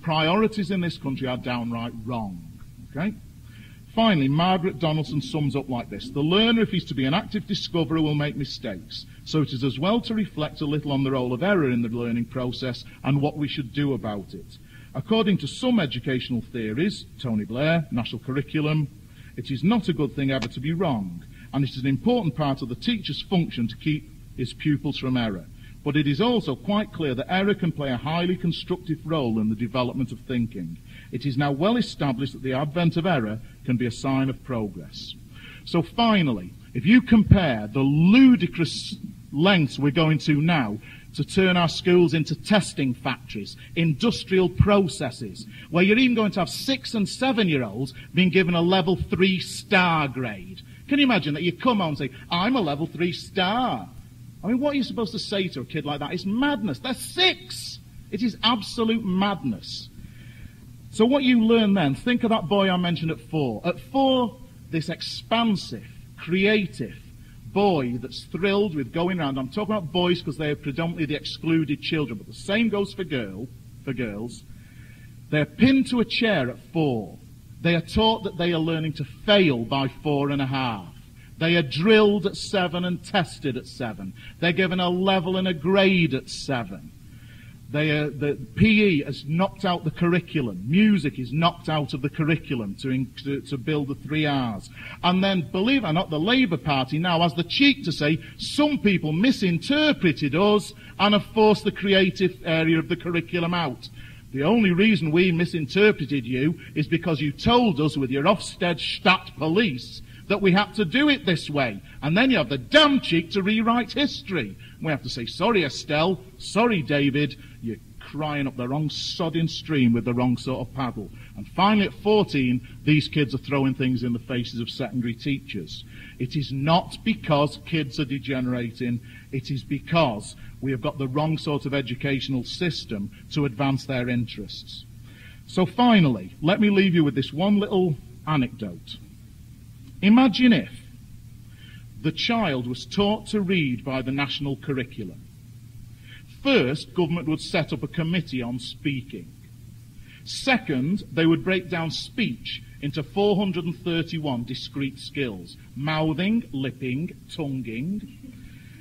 Priorities in this country are downright wrong. Okay? Finally, Margaret Donaldson sums up like this. The learner, if he's to be an active discoverer, will make mistakes. So it is as well to reflect a little on the role of error in the learning process and what we should do about it. According to some educational theories, Tony Blair, national curriculum, it is not a good thing ever to be wrong, and it is an important part of the teacher's function to keep his pupils from error. But it is also quite clear that error can play a highly constructive role in the development of thinking. It is now well established that the advent of error can be a sign of progress. So finally, if you compare the ludicrous lengths we're going to now to turn our schools into testing factories, industrial processes, where you're even going to have 6- and 7-year-olds being given a level 3 star grade. Can you imagine that you come on and say, I'm a level 3 star? I mean, what are you supposed to say to a kid like that? It's madness. They're 6. It is absolute madness. So what you learn then, think of that boy I mentioned at 4. At 4, this expansive, creative boy that's thrilled with going around. I'm talking about boys because they are predominantly the excluded children, but the same goes for girls. They're pinned to a chair at 4. They are taught that they are learning to fail by 4.5. They are drilled at 7 and tested at 7. They're given a level and a grade at 7. The PE has knocked out the curriculum. Music is knocked out of the curriculum to build the 3 R's. And then, believe it or not, the Labour Party now has the cheek to say some people misinterpreted us and have forced the creative area of the curriculum out. The only reason we misinterpreted you is because you told us with your Ofsted Stadt police that we had to do it this way. And then you have the damn cheek to rewrite history. We have to say, sorry, Estelle, sorry, David, you're crying up the wrong sodding stream with the wrong sort of paddle. And finally, at 14, these kids are throwing things in the faces of secondary teachers. It is not because kids are degenerating. It is because we have got the wrong sort of educational system to advance their interests. So finally, let me leave you with this one little anecdote. Imagine if the child was taught to read by the national curriculum. First, government would set up a committee on speaking. Second, they would break down speech into 431 discrete skills. Mouthing, lipping, tonguing.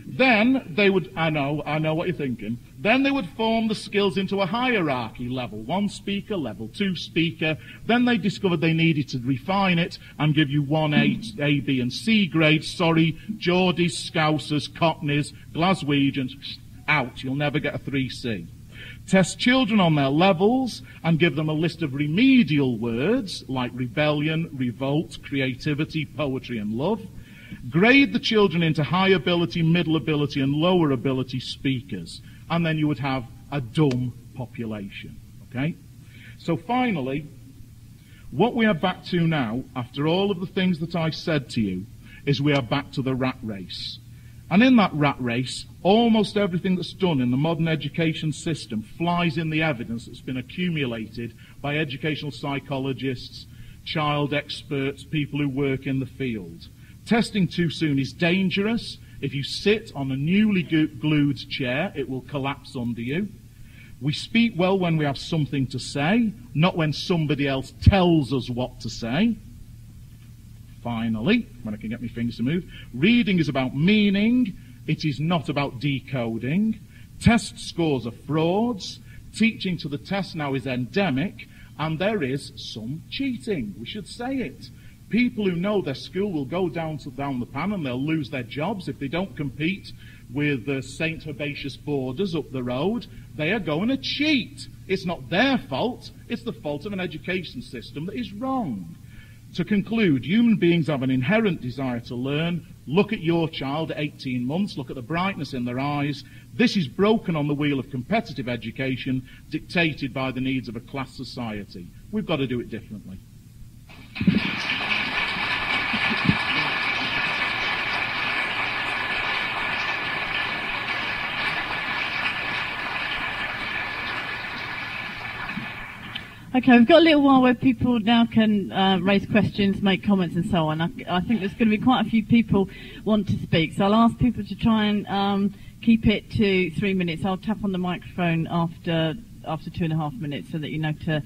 Then they would, I know what you're thinking. Then they would form the skills into a hierarchy, level 1 speaker, level 2 speaker. Then they discovered they needed to refine it and give you 1A, A, B and C grades. Sorry, Geordies, Scousers, Cockneys, Glaswegians, out. You'll never get a 3C. Test children on their levels and give them a list of remedial words like rebellion, revolt, creativity, poetry and love. Grade the children into high ability, middle ability and lower ability speakers. And then you would have a dumb population. Okay? So finally, what we are back to now, after all of the things that I said to you, is we are back to the rat race. And in that rat race, almost everything that's done in the modern education system flies in the evidence that's been accumulated by educational psychologists, child experts, people who work in the field. Testing too soon is dangerous. If you sit on a newly glued chair, it will collapse under you. We speak well when we have something to say, not when somebody else tells us what to say. Finally, when I can get my fingers to move, reading is about meaning. It is not about decoding. Test scores are frauds. Teaching to the test now is endemic, and there is some cheating. We should say it. People who know their school will go down the pan and they'll lose their jobs if they don't compete with the St. Herbaceous Borders up the road. They are going to cheat. It's not their fault. It's the fault of an education system that is wrong. To conclude, human beings have an inherent desire to learn. Look at your child at 18 months. Look at the brightness in their eyes. This is broken on the wheel of competitive education dictated by the needs of a class society. We've got to do it differently. Okay, we've got a little while where people now can raise questions, make comments and so on. I think there's going to be quite a few people want to speak, so I'll ask people to try and keep it to 3 minutes. I'll tap on the microphone after 2.5 minutes so that you know to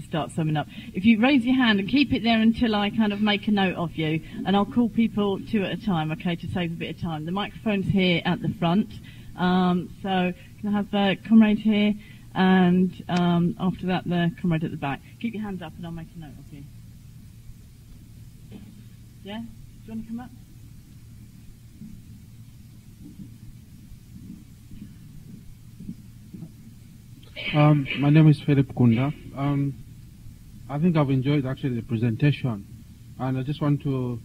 start summing up. If you raise your hand and keep it there until I kind of make a note of you, and I'll call people 2 at a time, okay, to save a bit of time. The microphone's here at the front, so can I have a comrade here? And after that, the comrade at the back. Keep your hands up and I'll make a note of you. Yeah? Do you want to come up? My name is Philip Kunda. I think I've enjoyed actually the presentation. And I just want to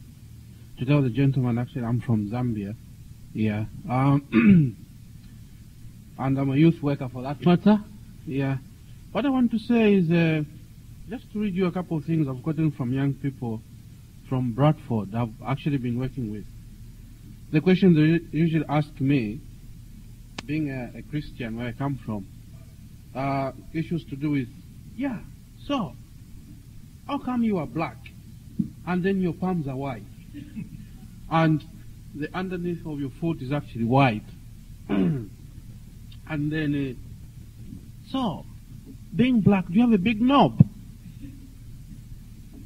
tell the gentleman, actually, I'm from Zambia. Yeah. And I'm a youth worker for that matter. Yeah. What I want to say is just to read you a couple of things I've gotten from young people from Bradford I've actually been working with. The question they usually ask me, being a Christian where I come from, issues to do with, yeah, so, how come you are black and then your palms are white and the underneath of your foot is actually white? And then, so, being black, do you have a big knob?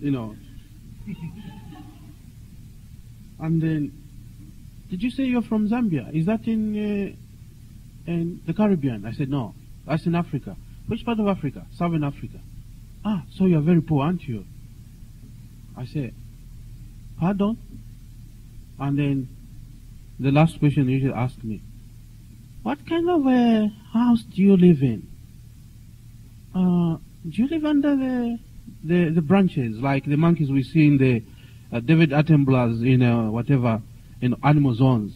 You know. And then, did you say you're from Zambia? Is that in the Caribbean? I said, no, that's in Africa. Which part of Africa? Southern Africa. Ah, so you're very poor, aren't you? I said, pardon? And then, the last question they usually ask me, what kind of a house do you live in? Do you live under the branches, like the monkeys we see in the David Attenborough's, whatever, in animal zones?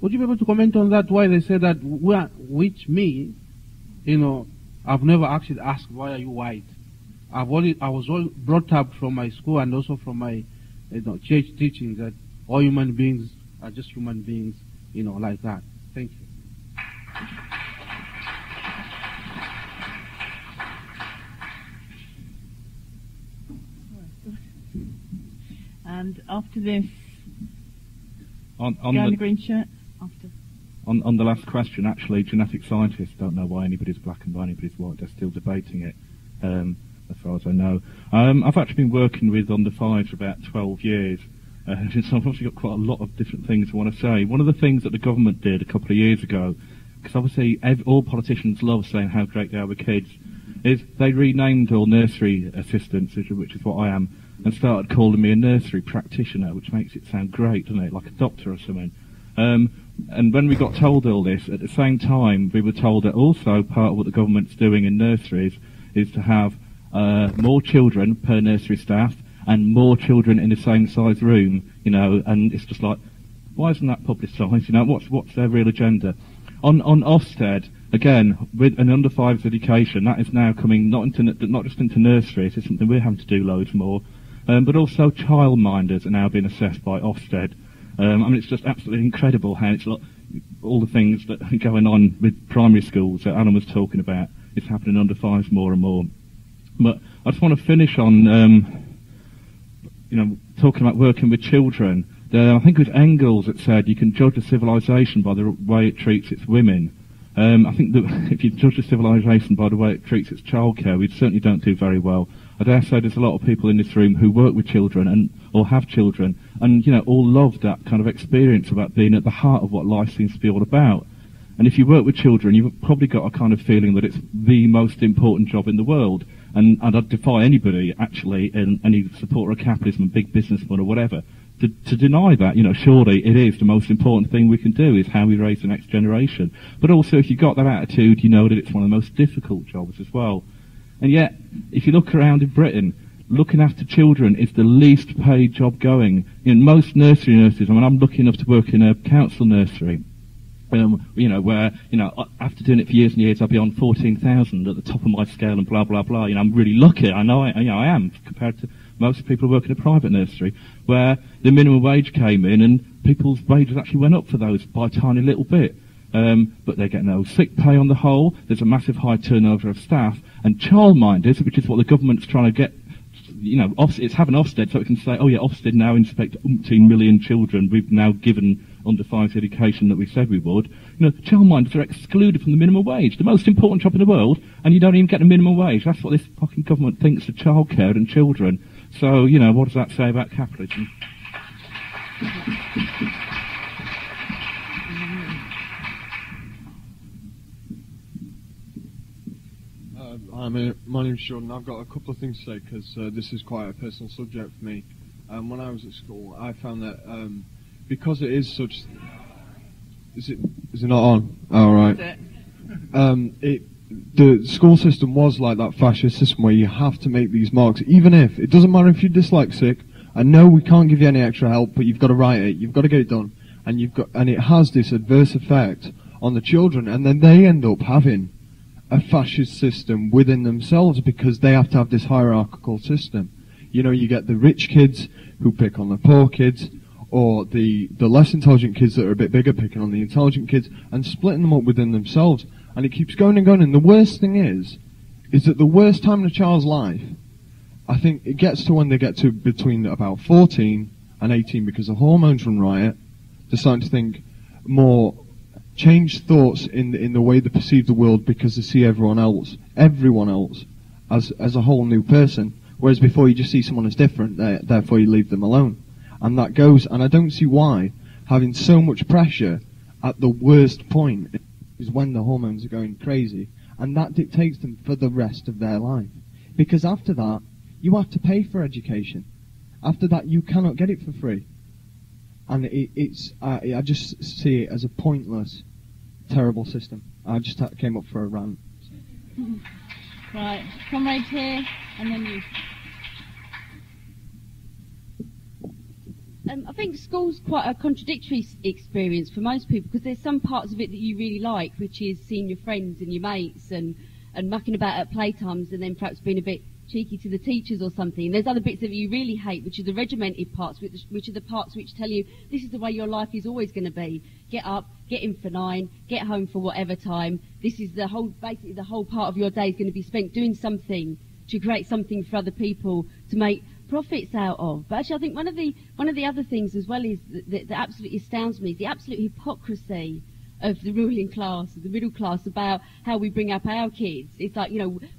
Would you be able to comment on that, why they say that, which me, I've never actually asked, why are you white? I was all brought up from my school and also from my church teaching that all human beings are just human beings, like that. Thank you. And after this, on the green shirt. After. On the last question, actually, genetic scientists don't know why anybody's black and why anybody's white. They're still debating it, as far as I know. I've actually been working with under 5s for about 12 years. So I've obviously got quite a lot of different things I want to say. One of the things that the government did a couple of years ago, because obviously all politicians love saying how great they are with kids, is they renamed all nursery assistants, which is what I am, and started calling me a nursery practitioner, which makes it sound great, doesn't it, like a doctor or something. And when we got told all this, at the same time, we were told that also part of what the government's doing in nurseries is to have more children per nursery staff and more children in the same size room, and it's just like, why isn't that publicised? What's their real agenda? On Ofsted, again, with an under 5s education, that is now coming not just into nurseries, it's something we're having to do loads more, but also childminders are now being assessed by Ofsted. It's just absolutely incredible how it's like all the things that are going on with primary schools that Alan was talking about. It's happening under 5s more and more. But I just want to finish on, talking about working with children. I think it was Engels that said you can judge a civilization by the way it treats its women. I think that if you judge a civilization by the way it treats its childcare, we certainly don't do very well. I dare say there's a lot of people in this room who work with children or have children, and all love that kind of experience about being at the heart of what life seems to be all about. And if you work with children, you've probably got a kind of feeling that it's the most important job in the world. And I'd defy anybody, actually, in any supporter of capitalism, big businessman or whatever, to deny that. Surely it is the most important thing we can do, is how we raise the next generation. But also, if you've got that attitude, you know that it's one of the most difficult jobs as well. And yet, if you look around in Britain, looking after children is the least paid job going. Most nursery nurses, I'm lucky enough to work in a council nursery, where, after doing it for years and years, I'll be on 14,000 at the top of my scale and blah, blah, blah. I'm really lucky. I know I am, compared to most people who work in a private nursery, where the minimum wage came in and people's wages actually went up for those by a tiny little bit. But they get no sick pay on the whole. There's a massive high turnover of staff. And childminders, which is what the government's trying to get, it's having Ofsted, so it can say, oh yeah, Ofsted now inspect umpteen million children. We've now given under 5s education that we said we would. Childminders are excluded from the minimum wage, the most important job in the world, and you don't even get a minimum wage. That's what this fucking government thinks of childcare and children. So, what does that say about capitalism? My name's Jordan. I've got a couple of things to say because this is quite a personal subject for me. When I was at school, I found that because it is such... Is it not on? Oh, right. The school system was like that fascist system where you have to make these marks, even if it doesn't matter if you're dyslexic. I know we can't give you any extra help, but you've got to write it. You've got to get it done, and it has this adverse effect on the children, and then they end up having a fascist system within themselves because they have to have this hierarchical system. You get the rich kids who pick on the poor kids, or the less intelligent kids that are a bit bigger picking on the intelligent kids, and splitting them up within themselves. And it keeps going and going. And the worst thing is that the worst time in a child's life, I think it gets to when they get to between about 14 and 18, because the hormones run riot. They're starting to think more, change thoughts in the way they perceive the world, because they see everyone else as a whole new person. Whereas before you just see someone as different, therefore you leave them alone. And that goes, and I don't see why having so much pressure at the worst point is when the hormones are going crazy, and that dictates them for the rest of their life. Because after that, you have to pay for education. After that, you cannot get it for free. And I just see it as a pointless, terrible system. I just came up for a rant. Right, comrade here, and then you. I think school's quite a contradictory experience for most people, because there's some parts of it that you really like, which is seeing your friends and your mates and mucking about at playtimes, and then perhaps being a bit cheeky to the teachers or something. There's other bits that you really hate, which are the regimented parts, which are the parts which tell you this is the way your life is always going to be. Get up, get in for 9, get home for whatever time. This is basically the whole part of your day is going to be spent doing something to create something for other people to make profits out of. But actually, I think one of the other things as well is that absolutely astounds me is the absolute hypocrisy of the ruling class, the middle class, about how we bring up our kids. It's like,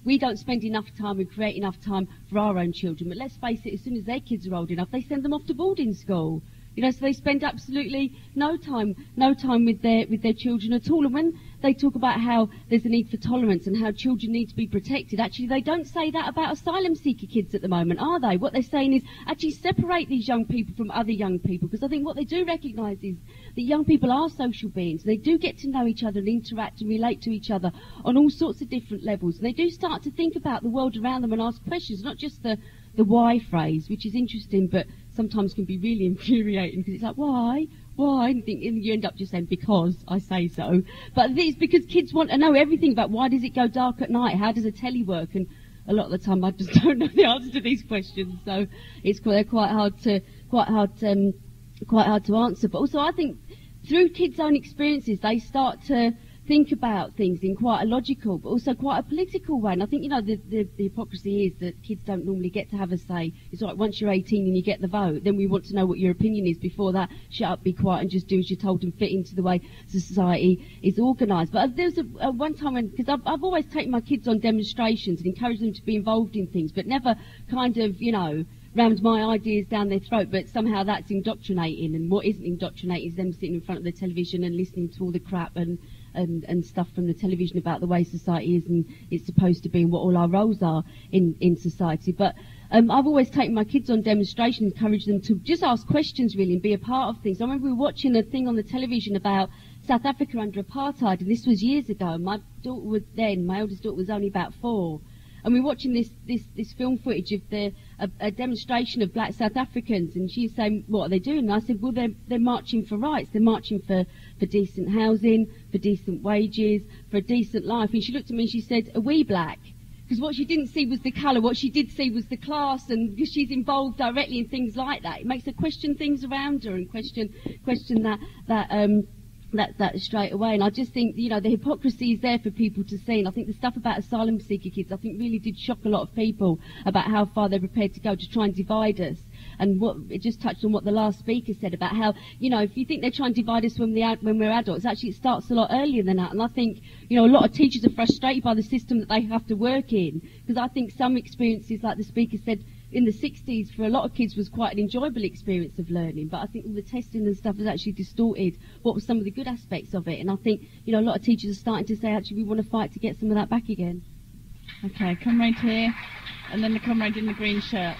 we don't spend enough time and create enough time for our own children. But let's face it, as soon as their kids are old enough, they send them off to boarding school. So they spend absolutely no time with their children at all. And when they talk about how there's a need for tolerance and how children need to be protected, actually they don't say that about asylum seeker kids at the moment, are they? What they're saying is actually separate these young people from other young people, because I think what they do recognise is that young people are social beings. They do get to know each other and interact and relate to each other on all sorts of different levels. And they do start to think about the world around them and ask questions, not just the why phrase, which is interesting but sometimes can be really infuriating, because it's like, why? And you end up just saying, because I say so. But it's because kids want to know everything about why does it go dark at night, how does a telly work, and a lot of the time I just don't know the answer to these questions, so they're quite hard to answer. But also I think through kids' own experiences they start to think about things in quite a logical but also quite a political way. And I think, the hypocrisy is that kids don't normally get to have a say. It's like once you're 18 and you get the vote, then we want to know what your opinion is. Before that, shut up, be quiet and just do as you're told and fit into the way society is organised. But there was one time when, because I've always taken my kids on demonstrations and encouraged them to be involved in things, but never kind of, rammed my ideas down their throat, but somehow that's indoctrinating, and what isn't indoctrinating is them sitting in front of the television and listening to all the crap and stuff from the television about the way society is and it's supposed to be and what all our roles are in society. But I've always taken my kids on demonstrations, encouraged them to just ask questions really and be a part of things. I remember we were watching a thing on the television about South Africa under apartheid, and this was years ago, and my eldest daughter was only about 4. And we're watching this film footage of a demonstration of black South Africans, and she's saying, what are they doing? And I said, well, they're marching for rights. They're marching for decent housing, for decent wages, for a decent life. And she looked at me and she said, are we black? Because what she didn't see was the colour. What she did see was the class, and because she's involved directly in things like that, it makes her question things around her and question that straight away. And I just think, the hypocrisy is there for people to see. And I think the stuff about asylum seeker kids, I think really did shock a lot of people about how far they're prepared to go to try and divide us. And it just touched on what the last speaker said about how, if you think they're trying to divide us when we're adults, actually it starts a lot earlier than that. And I think, a lot of teachers are frustrated by the system that they have to work in, because I think some experiences, like the speaker said, in the 60s, for a lot of kids was quite an enjoyable experience of learning, but I think all the testing and stuff has actually distorted what were some of the good aspects of it. And I think, a lot of teachers are starting to say, actually, we want to fight to get some of that back again. Okay, comrade here, and then the comrade in the green shirt.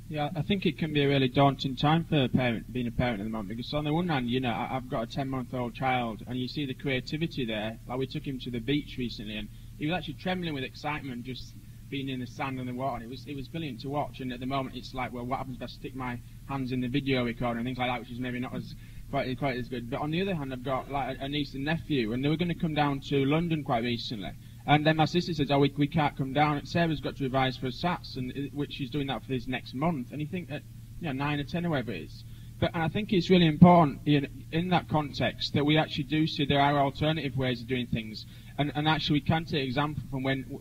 Yeah, I think it can be a really daunting time for being a parent at the moment, because on the one hand, I've got a 10-month-old child, and you see the creativity there. Like, we took him to the beach recently, and he was actually trembling with excitement just being in the sand and the water. It was brilliant to watch. And at the moment, it's like, well, what happens if I stick my hands in the video recorder and things like that, which is maybe not as quite as good. But on the other hand, I've got like a niece and nephew, and they were going to come down to London quite recently. And then my sister says, we can't come down. Sarah's got to revise for SATs, which she's doing that for this next month. And you think that, 9 or 10 or whatever it is. And I think it's really important in that context that we actually do see there are alternative ways of doing things. And actually we can take example from when,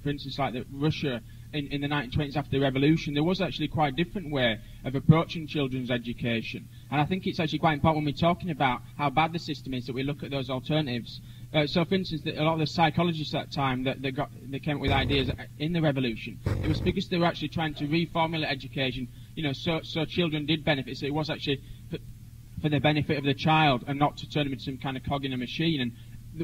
for instance, like Russia in the 1920s after the revolution, there was actually quite a different way of approaching children's education. And I think it's actually quite important when we're talking about how bad the system is that we look at those alternatives. So, for instance, a lot of the psychologists at that time they came up with ideas in the revolution. It was because they were actually trying to reformulate education, so children did benefit. So it was actually for the benefit of the child and not to turn them into some kind of cog in a machine. And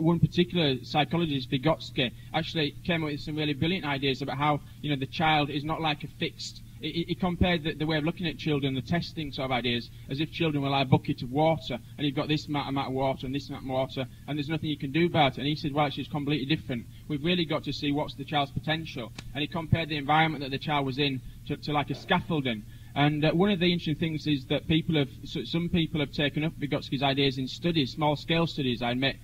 one particular psychologist, Vygotsky, actually came up with some really brilliant ideas about how, the child is not like a fixed. He compared the way of looking at children, the testing sort of ideas, as if children were like a bucket of water, and you've got this amount of water and this amount of water, and there's nothing you can do about it. And he said, well, actually, it's completely different. We've really got to see what's the child's potential. And he compared the environment that the child was in to like a scaffolding. And one of the interesting things is that some people have taken up Vygotsky's ideas in studies, small-scale studies, I admit,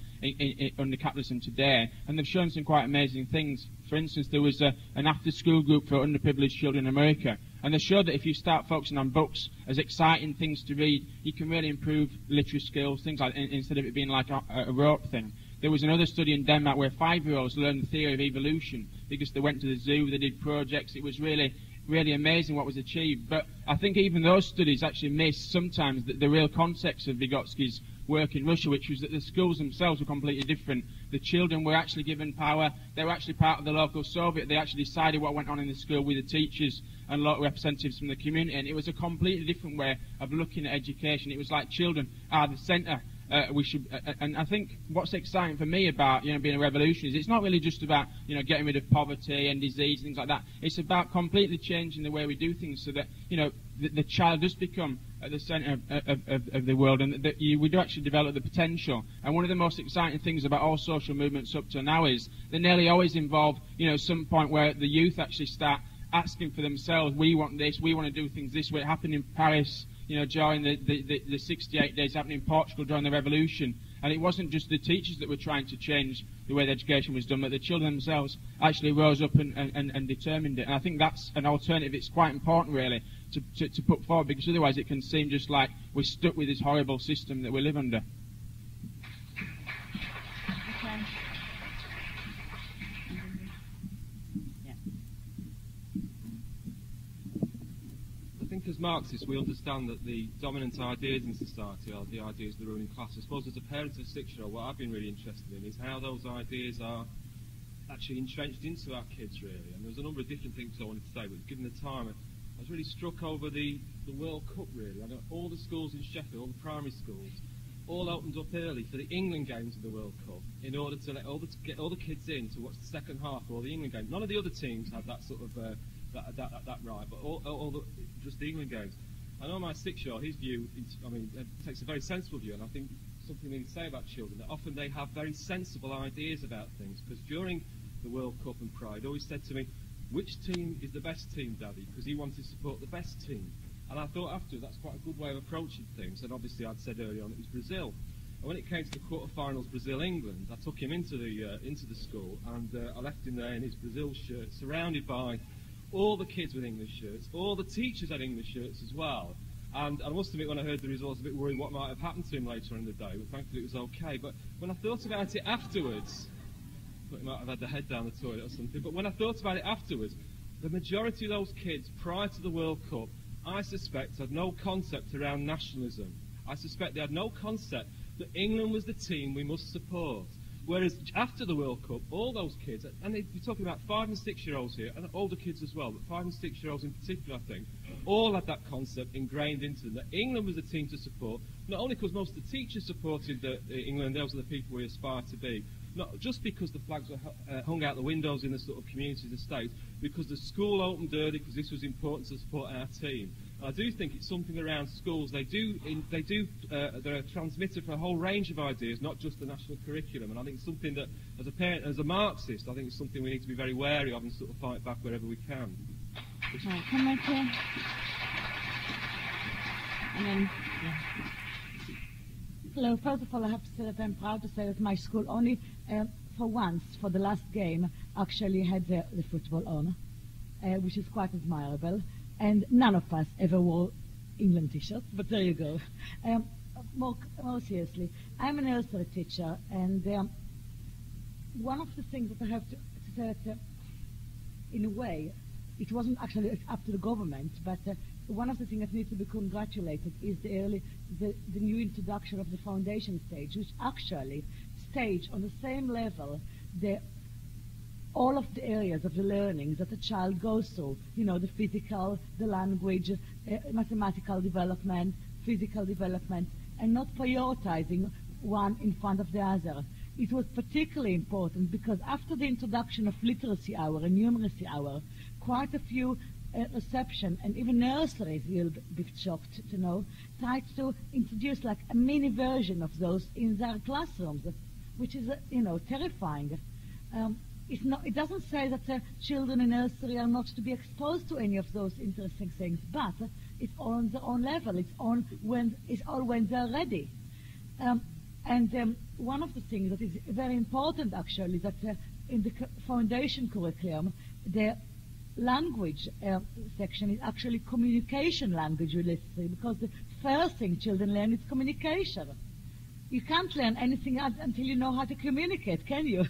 under capitalism today, and they've shown some quite amazing things. For instance, there was an after-school group for underprivileged children in America, and they showed that if you start focusing on books as exciting things to read, you can really improve literary skills, things like instead of it being like a rote thing. There was another study in Denmark where 5-year-olds learned the theory of evolution because they went to the zoo, they did projects. It was really amazing what was achieved. But I think even those studies actually miss sometimes the real context of Vygotsky's work in Russia, which was that the schools themselves were completely different. The children were actually given power. They were actually part of the local Soviet. They actually decided what went on in the school with the teachers and local representatives from the community. And it was a completely different way of looking at education. It was like children are the centre. And I think what's exciting for me about being a revolution is it's not really just about getting rid of poverty and disease, things like that. It's about completely changing the way we do things so that the child does become at the centre of the world, and that we do actually develop the potential. And one of the most exciting things about all social movements up to now is they nearly always involve some point where the youth actually start asking for themselves, we want this, we want to do things this way. It happened in Paris during the 68 days, happening in Portugal during the revolution. And it wasn't just the teachers that were trying to change the way the education was done, but the children themselves actually rose up and determined it. And I think that's an alternative. It's quite important, really, to put forward, because otherwise it can seem just like we're stuck with this horrible system that we live under. as Marxists, we understand that the dominant ideas in society are the ideas of the ruling class. I suppose as a parent of a 6-year-old, what I've been really interested in is how those ideas are actually entrenched into our kids, really. And there's a number of different things I wanted to say, but given the time, I was really struck over the World Cup, really. I know all the schools in Sheffield, all the primary schools, all opened up early for the England games of the World Cup in order to let get all the kids in to watch the second half of all the England games. None of the other teams had that sort of that right, but just the England games. I know my 6-year-old, his view, takes a very sensible view, and I think something we need to say about children, that often they have very sensible ideas about things, because during the World Cup and Pride, always said to me, which team is the best team, Daddy? Because he wanted to support the best team. And I thought afterwards that's quite a good way of approaching things. And obviously I'd said earlier on it was Brazil. And when it came to the quarterfinals, Brazil-England, I took him into the school, and I left him there in his Brazil shirt, surrounded by all the kids with English shirts. All the teachers had English shirts as well. And I must admit, when I heard the results, a bit worried what might have happened to him later in the day. But thankfully it was okay. But when I thought about it afterwards, he might have had the head down the toilet or something. But when I thought about it afterwards, the majority of those kids prior to the World Cup, I suspect, had no concept around nationalism. I suspect they had no concept that England was the team we must support. Whereas after the World Cup, all those kids, and we're talking about 5 and 6-year-olds here, and older kids as well, but 5 and 6-year-olds in particular, I think, all had that concept ingrained into them, that England was the team to support, not only because most of the teachers supported England, those are the people we aspire to be, not just because the flags were hung out the windows in the sort of communities and states, because the school opened early, because this was important to support our team. And I do think it's something around schools. They're a transmitter for a whole range of ideas, not just the national curriculum. And I think it's something that, as a parent, as a Marxist, I think it's something we need to be very wary of and sort of fight back wherever we can. Right, come back here. And then, Hello, first of all, I have to say that I'm proud to say that my school only, for once, for the last game, actually had the football on, which is quite admirable. And none of us ever wore England t-shirts, but there you go. More seriously, I'm a nursery teacher, and one of the things that I have to say that, in a way, it wasn't actually up to the government, but one of the things that needs to be congratulated is the new introduction of the foundation stage, which actually stage on the same level all of the areas of the learning that a child goes through, the physical, the language, mathematical development, physical development, and not prioritizing one in front of the other. It was particularly important because after the introduction of literacy hour and numeracy hour, quite a few reception and even nurseries, you'll be shocked to know, tried to introduce like a mini version of those in their classrooms, which is, terrifying. It doesn't say that children in nursery are not to be exposed to any of those interesting things, but it's on their own level. It's all when they're ready. One of the things that is very important, actually, that in the foundation curriculum, the language section is actually communication language literacy, because the first thing children learn is communication. You can't learn anything else until you know how to communicate, can you?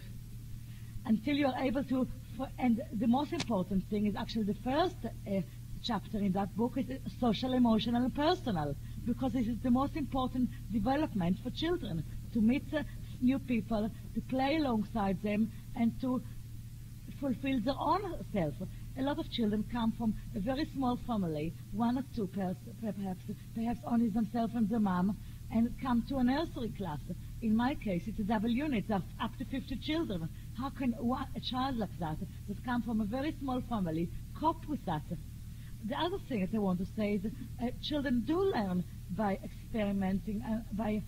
Until you're able to, and the most important thing is actually the first chapter in that book is social, emotional, and personal, because this is the most important development for children, to meet new people, to play alongside them, and to fulfill their own self. A lot of children come from a very small family, one or two perhaps only themselves and their mom, and come to a nursery class. In my case, it's a double unit of up to 50 children. How can a child like that come from a very small family, cope with that? The other thing that I want to say is children do learn by experimenting, by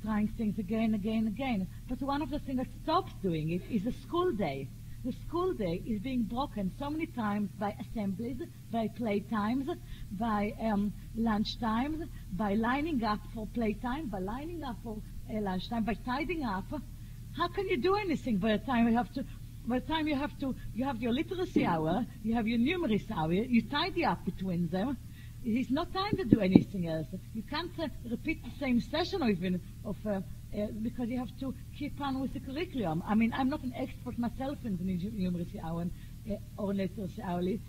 trying things again. But one of the things that stops doing it is the school day. The school day is being broken so many times by assemblies, by playtimes, by lunchtimes, by lining up for playtime, by lining up for lunchtime, by tidying up. How can you do anything by the time you have your literacy hour, you have your numeracy hour, you tidy up between them. It's not time to do anything else. You can't repeat the same session even because you have to keep on with the curriculum. I mean, I'm not an expert myself in the numeracy hour or literacy hourly,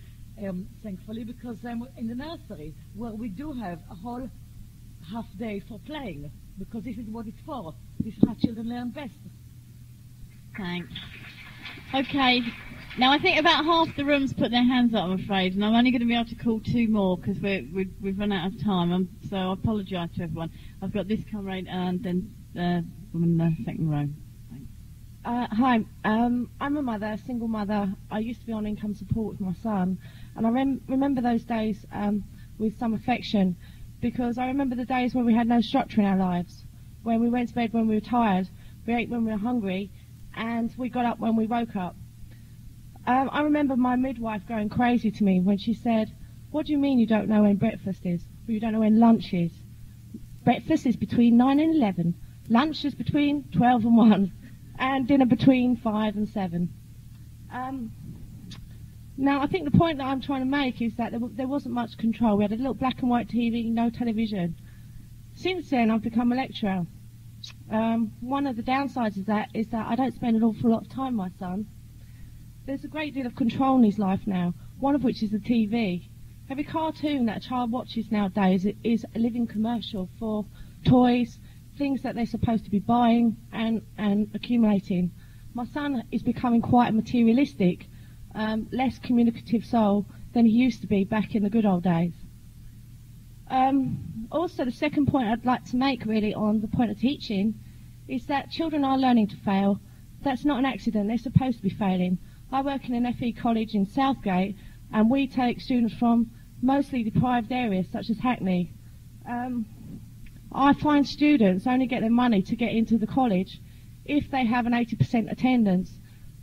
thankfully, because in the nursery, where we do have a whole half day for playing, because this is what it's for. This is how children learn best. Thanks. Okay. Now, I think about half the room's put their hands up, I'm afraid, and I'm only going to be able to call 2 more because we've run out of time, so I apologise to everyone. I've got this comrade and then the woman in the second row. Thanks. Hi, I'm a mother, a single mother. I used to be on income support with my son, and I remember those days with some affection, because I remember the days when we had no structure in our lives, when we went to bed when we were tired, we ate when we were hungry, and we got up when we woke up. I remember my midwife going crazy to me when she said, "What do you mean you don't know when breakfast is? Or you don't know when lunch is? Breakfast is between 9 and 11, lunch is between 12 and 1, and dinner between 5 and 7. Now, I think the point that I'm trying to make is that there wasn't much control. We had a little black and white TV, no television. Since then, I've become a lecturer. One of the downsides of that is that I don't spend an awful lot of time with my son. There's a great deal of control in his life now, one of which is the TV. Every cartoon that a child watches nowadays is a living commercial for toys, things that they're supposed to be buying and accumulating. My son is becoming quite materialistic, less communicative soul than he used to be back in the good old days. Also, the second point I'd like to make really on the point of teaching is that children are learning to fail. That's not an accident, they're supposed to be failing. I work in an FE college in Southgate, and we take students from mostly deprived areas such as Hackney. I find students only get their money to get into the college if they have an 80% attendance.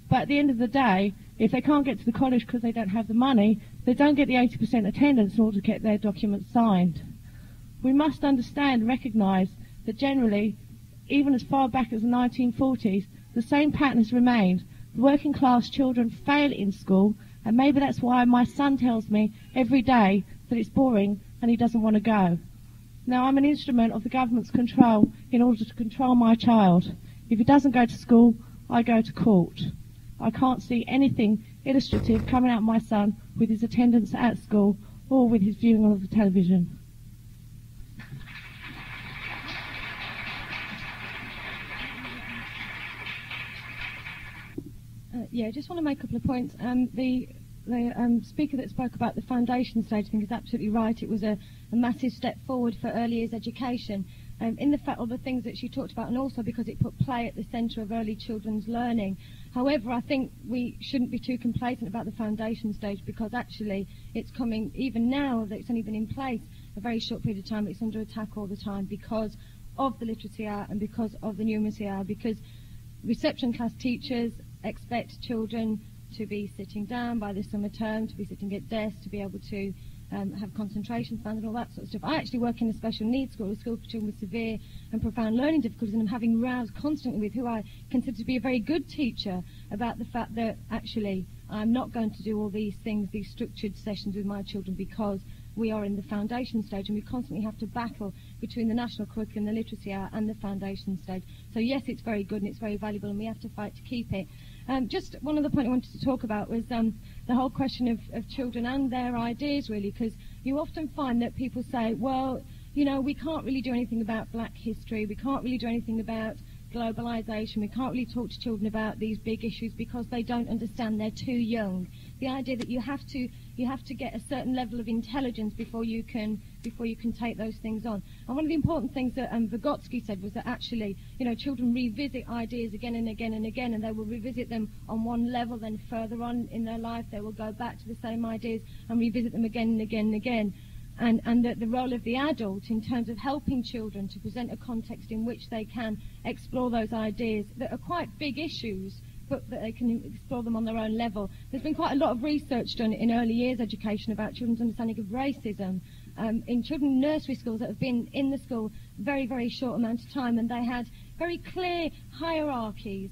But at the end of the day, if they can't get to the college because they don't have the money, they don't get the 80% attendance in order to get their documents signed. We must understand and recognise that generally, even as far back as the 1940s, the same pattern has remained. Working class children fail in school, and maybe that's why my son tells me every day that it's boring and he doesn't want to go. Now, I'm an instrument of the government's control in order to control my child. If he doesn't go to school, I go to court. I can't see anything illustrative coming out of my son with his attendance at school or with his viewing of the television. Yeah, I just want to make a couple of points. The speaker that spoke about the foundation stage, I think, is absolutely right. It was a massive step forward for early years education, in the fact of the things that she talked about, and also because it put play at the centre of early children's learning. However, I think we shouldn't be too complacent about the foundation stage, because actually it's coming, even now that it's only been in place a very short period of time, it's under attack all the time because of the literacy hour and because of the numeracy hour, because reception class teachers expect children to be sitting down by the summer term, to be sitting at desks, to be able to have concentration spans and all that sort of stuff. I actually work in a special needs school, a school for children with severe and profound learning difficulties, and I'm having rows constantly with who I consider to be a very good teacher about the fact that actually I'm not going to do all these things, these structured sessions with my children, because we are in the foundation stage and we constantly have to battle between the national curriculum, the literacy hour and the foundation stage. So yes, it's very good and it's very valuable and we have to fight to keep it. Just one other point I wanted to talk about was the whole question of children and their ideas, really, because you often find that people say, well, you know, we can't really do anything about black history, we can't really do anything about globalisation, we can't really talk to children about these big issues because they don't understand, they're too young. The idea that you have to get a certain level of intelligence before you can take those things on. And one of the important things that Vygotsky said was that actually, you know, children revisit ideas again and again and again, and they will revisit them on one level, then further on in their life they will go back to the same ideas and revisit them again and again and again. And that the role of the adult in terms of helping children to present a context in which they can explore those ideas that are quite big issues, but that they can explore them on their own level. There's been quite a lot of research done in early years education about children's understanding of racism in children nursery schools that have been in the school very, very short amount of time, and they had very clear hierarchies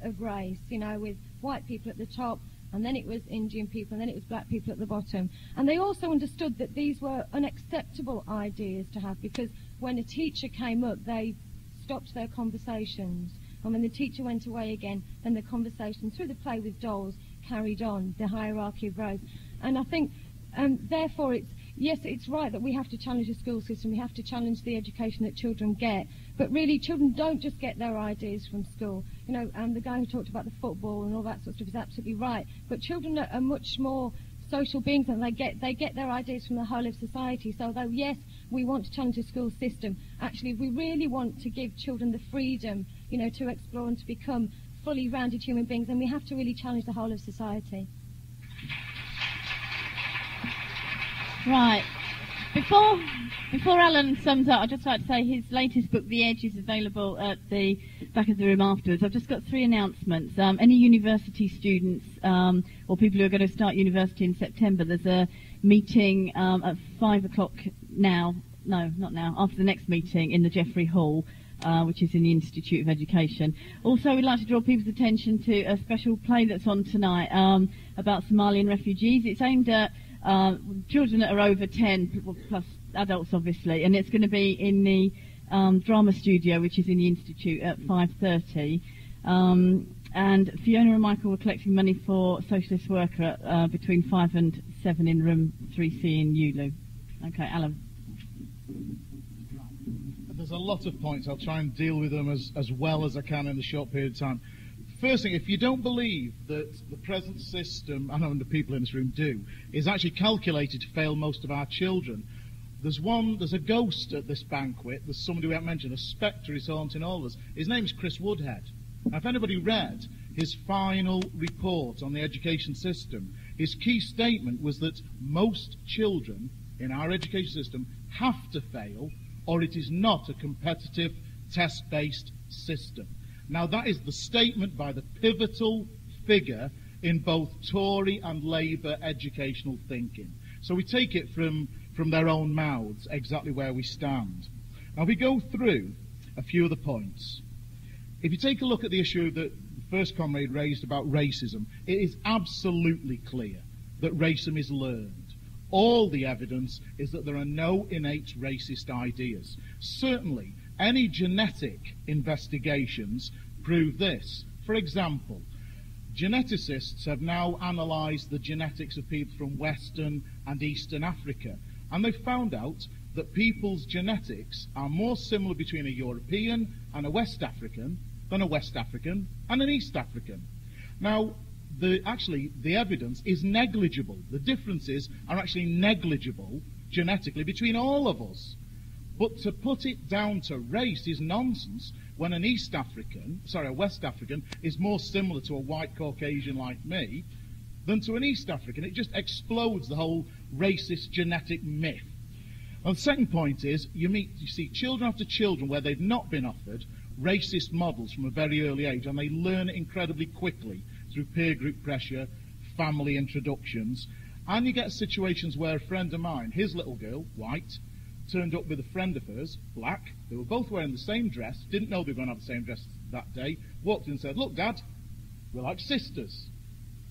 of race, you know, with white people at the top, and then it was Indian people, and then it was black people at the bottom. And they also understood that these were unacceptable ideas to have, because when a teacher came up, they stopped their conversations. And when the teacher went away again, then the conversation through the play with dolls carried on, the hierarchy of rows. And I think, therefore, it's right that we have to challenge the school system, we have to challenge the education that children get, but really children don't just get their ideas from school. You know, the guy who talked about the football and all that sort of stuff is absolutely right, but children are much more social beings, and they get their ideas from the whole of society. So though, yes, we want to challenge the school system, actually we really want to give children the freedom, you know, to explore and to become fully rounded human beings, and we have to really challenge the whole of society. Right. Before Alan sums up, I'd just like to say his latest book, The Edge, is available at the back of the room afterwards. I've just got 3 announcements. Any university students or people who are going to start university in September, there's a meeting at 5 o'clock now. No, not now. After the next meeting in the Jeffrey Hall, which is in the Institute of Education. Also, we'd like to draw people's attention to a special play that's on tonight about Somalian refugees. It's aimed at children that are over 10, plus adults obviously, and it's going to be in the drama studio, which is in the Institute, at 5:30. And Fiona and Michael were collecting money for socialist worker between 5 and 7 in room 3C in Ulu. Okay, Alan. There's a lot of points. I'll try and deal with them as well as I can in the short period of time. First thing, if you don't believe that the present system, I know the people in this room do, is actually calculated to fail most of our children, there's a ghost at this banquet. There's somebody we haven't mentioned, a spectre is haunting all of us. His name's Chris Woodhead. Now, if anybody read his final report on the education system, his key statement was that most children in our education system have to fail, or it is not a competitive, test-based system. Now, that is the statement by the pivotal figure in both Tory and Labour educational thinking. So we take it from their own mouths exactly where we stand. Now, we go through a few of the points. If you take a look at the issue that the first comrade raised about racism, it is absolutely clear that racism is learned. All the evidence is that there are no innate racist ideas. Certainly, any genetic investigations prove this. For example, geneticists have now analysed the genetics of people from Western and Eastern Africa, and they've found out that people's genetics are more similar between a European and a West African than a West African and an East African. Now, the evidence is negligible. The differences are actually negligible genetically between all of us. But to put it down to race is nonsense when a West African is more similar to a white Caucasian like me than to an East African. It just explodes the whole racist genetic myth. And the second point is, you see children after children where they've not been offered racist models from a very early age, and they learn it incredibly quickly through peer group pressure, family introductions, and you get situations where a friend of mine, his little girl, white, turned up with a friend of hers, black. They were both wearing the same dress, didn't know they were going to have the same dress that day, walked in and said, "Look, Dad, we're like sisters."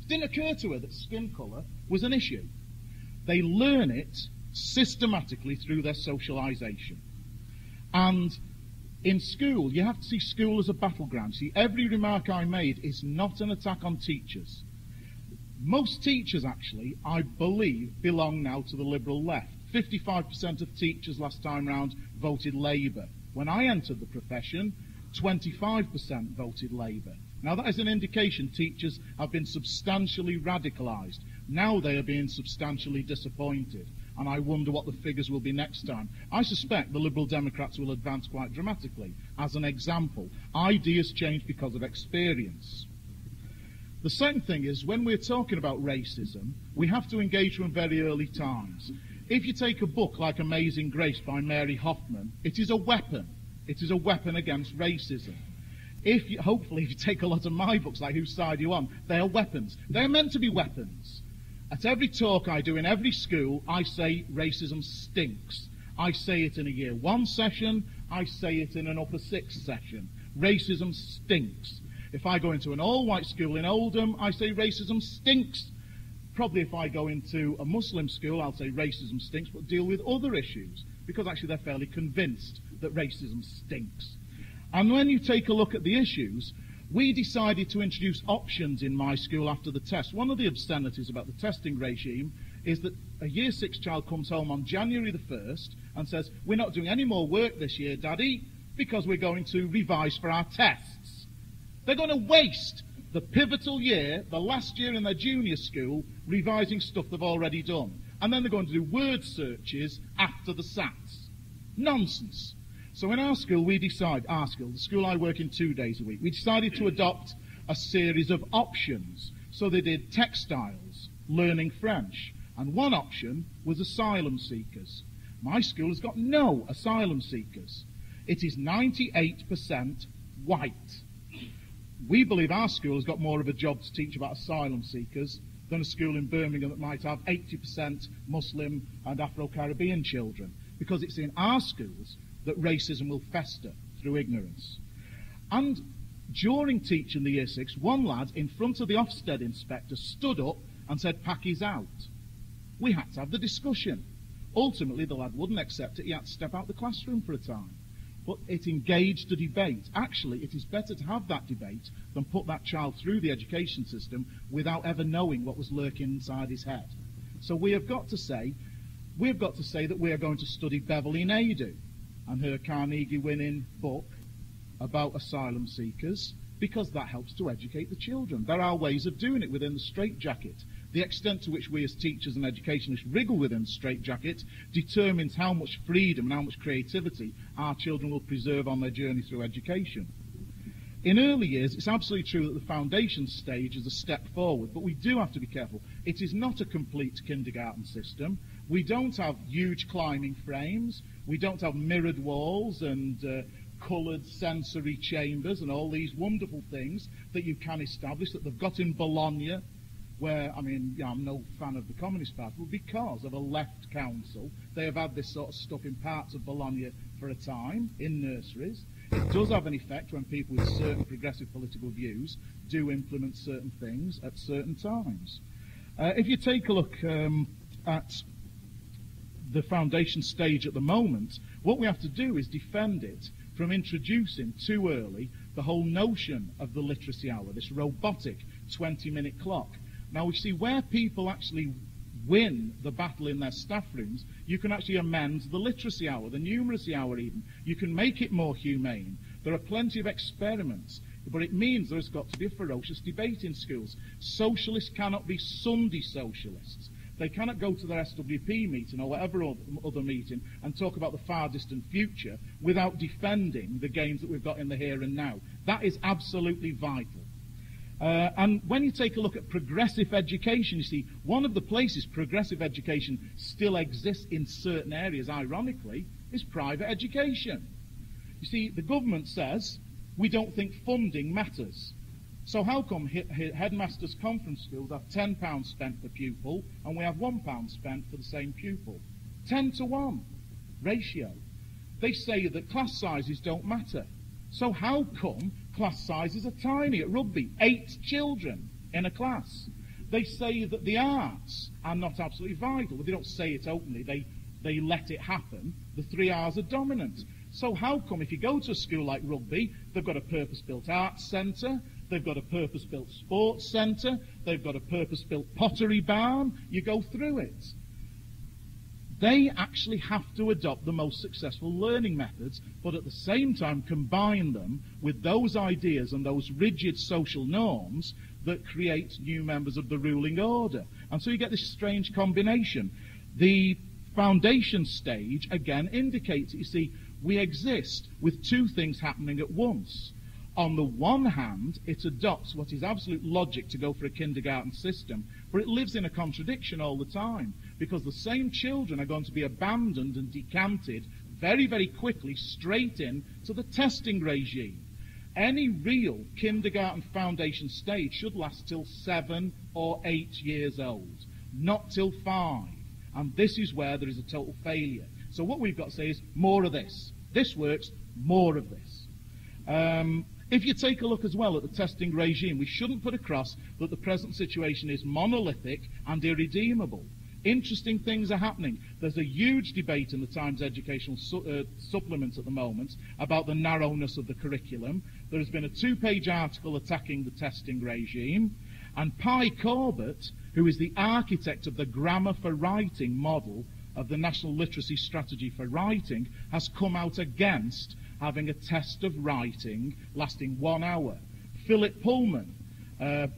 It didn't occur to her that skin colour was an issue. They learn it systematically through their socialisation. And in school, you have to see school as a battleground. See, every remark I made is not an attack on teachers. Most teachers, actually, I believe, belong now to the liberal left. 55% of teachers last time round voted Labour. When I entered the profession, 25% voted Labour. Now that is an indication teachers have been substantially radicalised. Now they are being substantially disappointed, and I wonder what the figures will be next time. I suspect the Liberal Democrats will advance quite dramatically. As an example, ideas change because of experience. The second thing is, when we're talking about racism, we have to engage from very early times. If you take a book like Amazing Grace by Mary Hoffman, it is a weapon. It is a weapon against racism. Hopefully, if you take a lot of my books, like Whose Side Are You On, they are weapons. They are meant to be weapons. At every talk I do in every school, I say racism stinks. I say it in a Year 1 session, I say it in an Upper 6 session. Racism stinks. If I go into an all-white school in Oldham, I say racism stinks. Probably if I go into a Muslim school, I'll say racism stinks, but deal with other issues, because actually they're fairly convinced that racism stinks. And when you take a look at the issues, we decided to introduce options in my school after the test. One of the obscenities about the testing regime is that a Year 6 child comes home on January the 1st and says, we're not doing any more work this year, Daddy, because we're going to revise for our tests. They're going to waste the pivotal year, the last year in their junior school, revising stuff they've already done. And then they're going to do word searches after the SATs. Nonsense. So in our school, the school I work in 2 days a week, we decided to adopt a series of options. So they did textiles, learning French, and one option was asylum seekers. My school has got no asylum seekers. It is 98% white. We believe our school has got more of a job to teach about asylum seekers than a school in Birmingham that might have 80% Muslim and Afro-Caribbean children, because it's in our schools that racism will fester through ignorance. And during teaching the Year 6, one lad in front of the Ofsted inspector stood up and said, "Packy's out." We had to have the discussion. Ultimately, the lad wouldn't accept it. He had to step out the classroom for a time. But it engaged a debate. Actually, it is better to have that debate than put that child through the education system without ever knowing what was lurking inside his head. So we've got to say that we are going to study Beverly Naidoo and her Carnegie-winning book about asylum seekers, because that helps to educate the children. There are ways of doing it within the straitjacket. The extent to which we as teachers and educationists wriggle within the straitjacket determines how much freedom and how much creativity our children will preserve on their journey through education. In early years, it's absolutely true that the foundation stage is a step forward, but we do have to be careful. It is not a complete kindergarten system. We don't have huge climbing frames. We don't have mirrored walls and coloured sensory chambers and all these wonderful things that you can establish that they've got in Bologna, where, I'm no fan of the Communist Party, but because of a left council, they have had this sort of stuff in parts of Bologna for a time, in nurseries. It does have an effect when people with certain progressive political views do implement certain things at certain times. If you take a look at the foundation stage at the moment, what we have to do is defend it from introducing too early the whole notion of the literacy hour, this robotic 20-minute clock. Now, we see where people actually win the battle in their staff rooms, you can actually amend the literacy hour, the numeracy hour even. You can make it more humane. There are plenty of experiments, but it means there's got to be a ferocious debate in schools. Socialists cannot be Sunday socialists. They cannot go to their SWP meeting or whatever other meeting and talk about the far distant future without defending the gains that we've got in the here and now. That is absolutely vital. And when you take a look at progressive education, you see, one of the places progressive education still exists in certain areas, ironically, is private education. You see, the government says, we don't think funding matters. So how come headmasters' conference schools have £10 spent per pupil and we have £1 spent for the same pupil? 10-to-1 ratio. They say that class sizes don't matter. So how come class sizes are tiny at rugby? 8 children in a class. They say that the arts are not absolutely vital. But they don't say it openly. They let it happen. The 3 R's are dominant. So how come if you go to a school like rugby, they've got a purpose-built arts centre, they've got a purpose-built sports centre, they've got a purpose-built pottery barn, you go through it. They actually have to adopt the most successful learning methods, but at the same time combine them with those ideas and those rigid social norms that create new members of the ruling order. And so you get this strange combination. The foundation stage, again, indicates that, you see, we exist with 2 things happening at once. On the one hand, it adopts what is absolute logic to go for a kindergarten system, but it lives in a contradiction all the time, because the same children are going to be abandoned and decanted very, very quickly straight in to the testing regime. Any real kindergarten foundation stage should last till 7 or 8 years old, not till 5. And this is where there is a total failure. So what we've got to say is more of this. This works, more of this. If you take a look as well at the testing regime, we shouldn't put across that the present situation is monolithic and irredeemable. Interesting things are happening. There's a huge debate in the Times Educational Supplement at the moment about the narrowness of the curriculum. There has been a 2-page article attacking the testing regime, and Pi Corbett who is the architect of the Grammar for Writing model of the National Literacy Strategy for Writing, has come out against having a test of writing lasting 1 hour. Philip Pullman,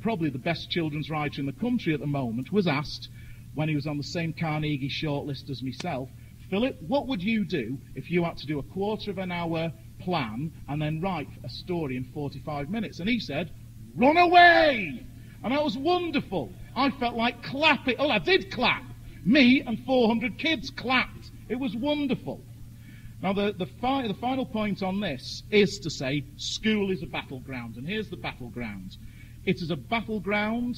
probably the best children's writer in the country at the moment, was asked, when he was on the same Carnegie shortlist as myself, Philip, what would you do if you had to do a quarter of an hour plan and then write a story in 45 minutes? And he said, run away! And that was wonderful. I felt like clapping. Oh, I did clap. Me and 400 kids clapped. It was wonderful. Now, the final point on this is to say school is a battleground. And here's the battleground. It is a battleground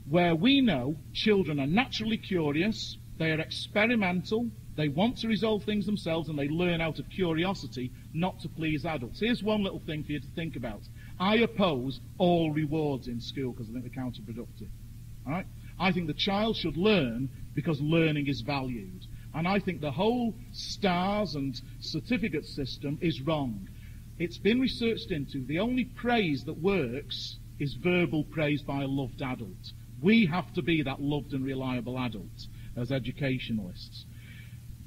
where we know children are naturally curious, they are experimental, they want to resolve things themselves, and they learn out of curiosity, not to please adults. Here's one little thing for you to think about. I oppose all rewards in school because I think they're counterproductive. All right? I think the child should learn because learning is valued. And I think the whole stars and certificate system is wrong. It's been researched into. The only praise that works is verbal praise by a loved adult. We have to be that loved and reliable adult as educationalists.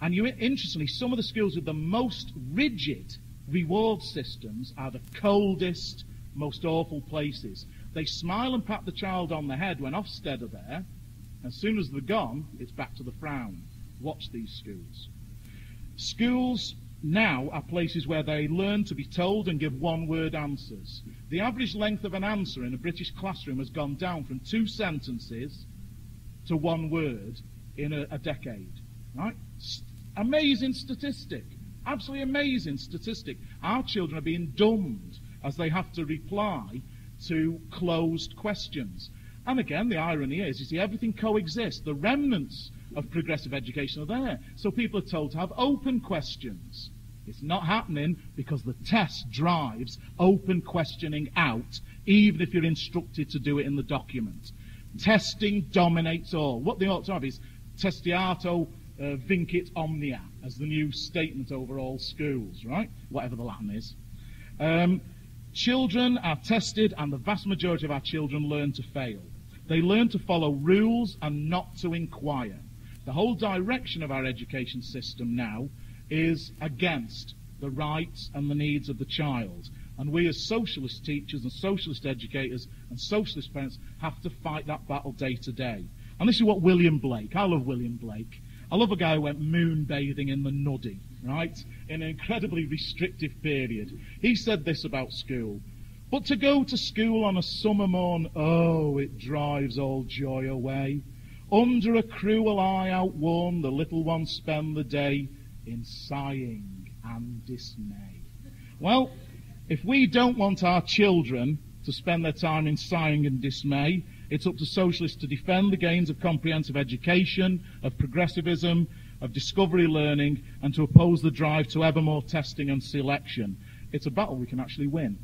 And interestingly, some of the schools with the most rigid reward systems are the coldest, most awful places. They smile and pat the child on the head when Ofsted are there. As soon as they're gone, it's back to the frown. Watch these schools. Schools now are places where they learn to be told and give one-word answers. The average length of an answer in a British classroom has gone down from 2 sentences to 1 word in a decade. Right? Amazing statistic. Absolutely amazing statistic. Our children are being dumbed as they have to reply to closed questions. And again, the irony is, you see, everything coexists. The remnants of progressive education are there. So people are told to have open questions. It's not happening because the test drives open questioning out, even if you're instructed to do it in the document. Testing dominates all. What they ought to have is testiato vincit omnia, as the new statement over all schools, right? Whatever the Latin is. Children are tested, and the vast majority of our children learn to fail. They learn to follow rules and not to inquire. The whole direction of our education system now is against the rights and the needs of the child. And we as socialist teachers and socialist educators and socialist parents have to fight that battle day to day. And this is what William Blake, I love William Blake. I love a guy who went moonbathing in the Nuddy, right, in an incredibly restrictive period. He said this about school. But to go to school on a summer morn, oh, it drives all joy away. Under a cruel eye outworn, the little ones spend the day in sighing and dismay. Well, if we don't want our children to spend their time in sighing and dismay, it's up to socialists to defend the gains of comprehensive education, of progressivism, of discovery learning, and to oppose the drive to ever more testing and selection. It's a battle we can actually win.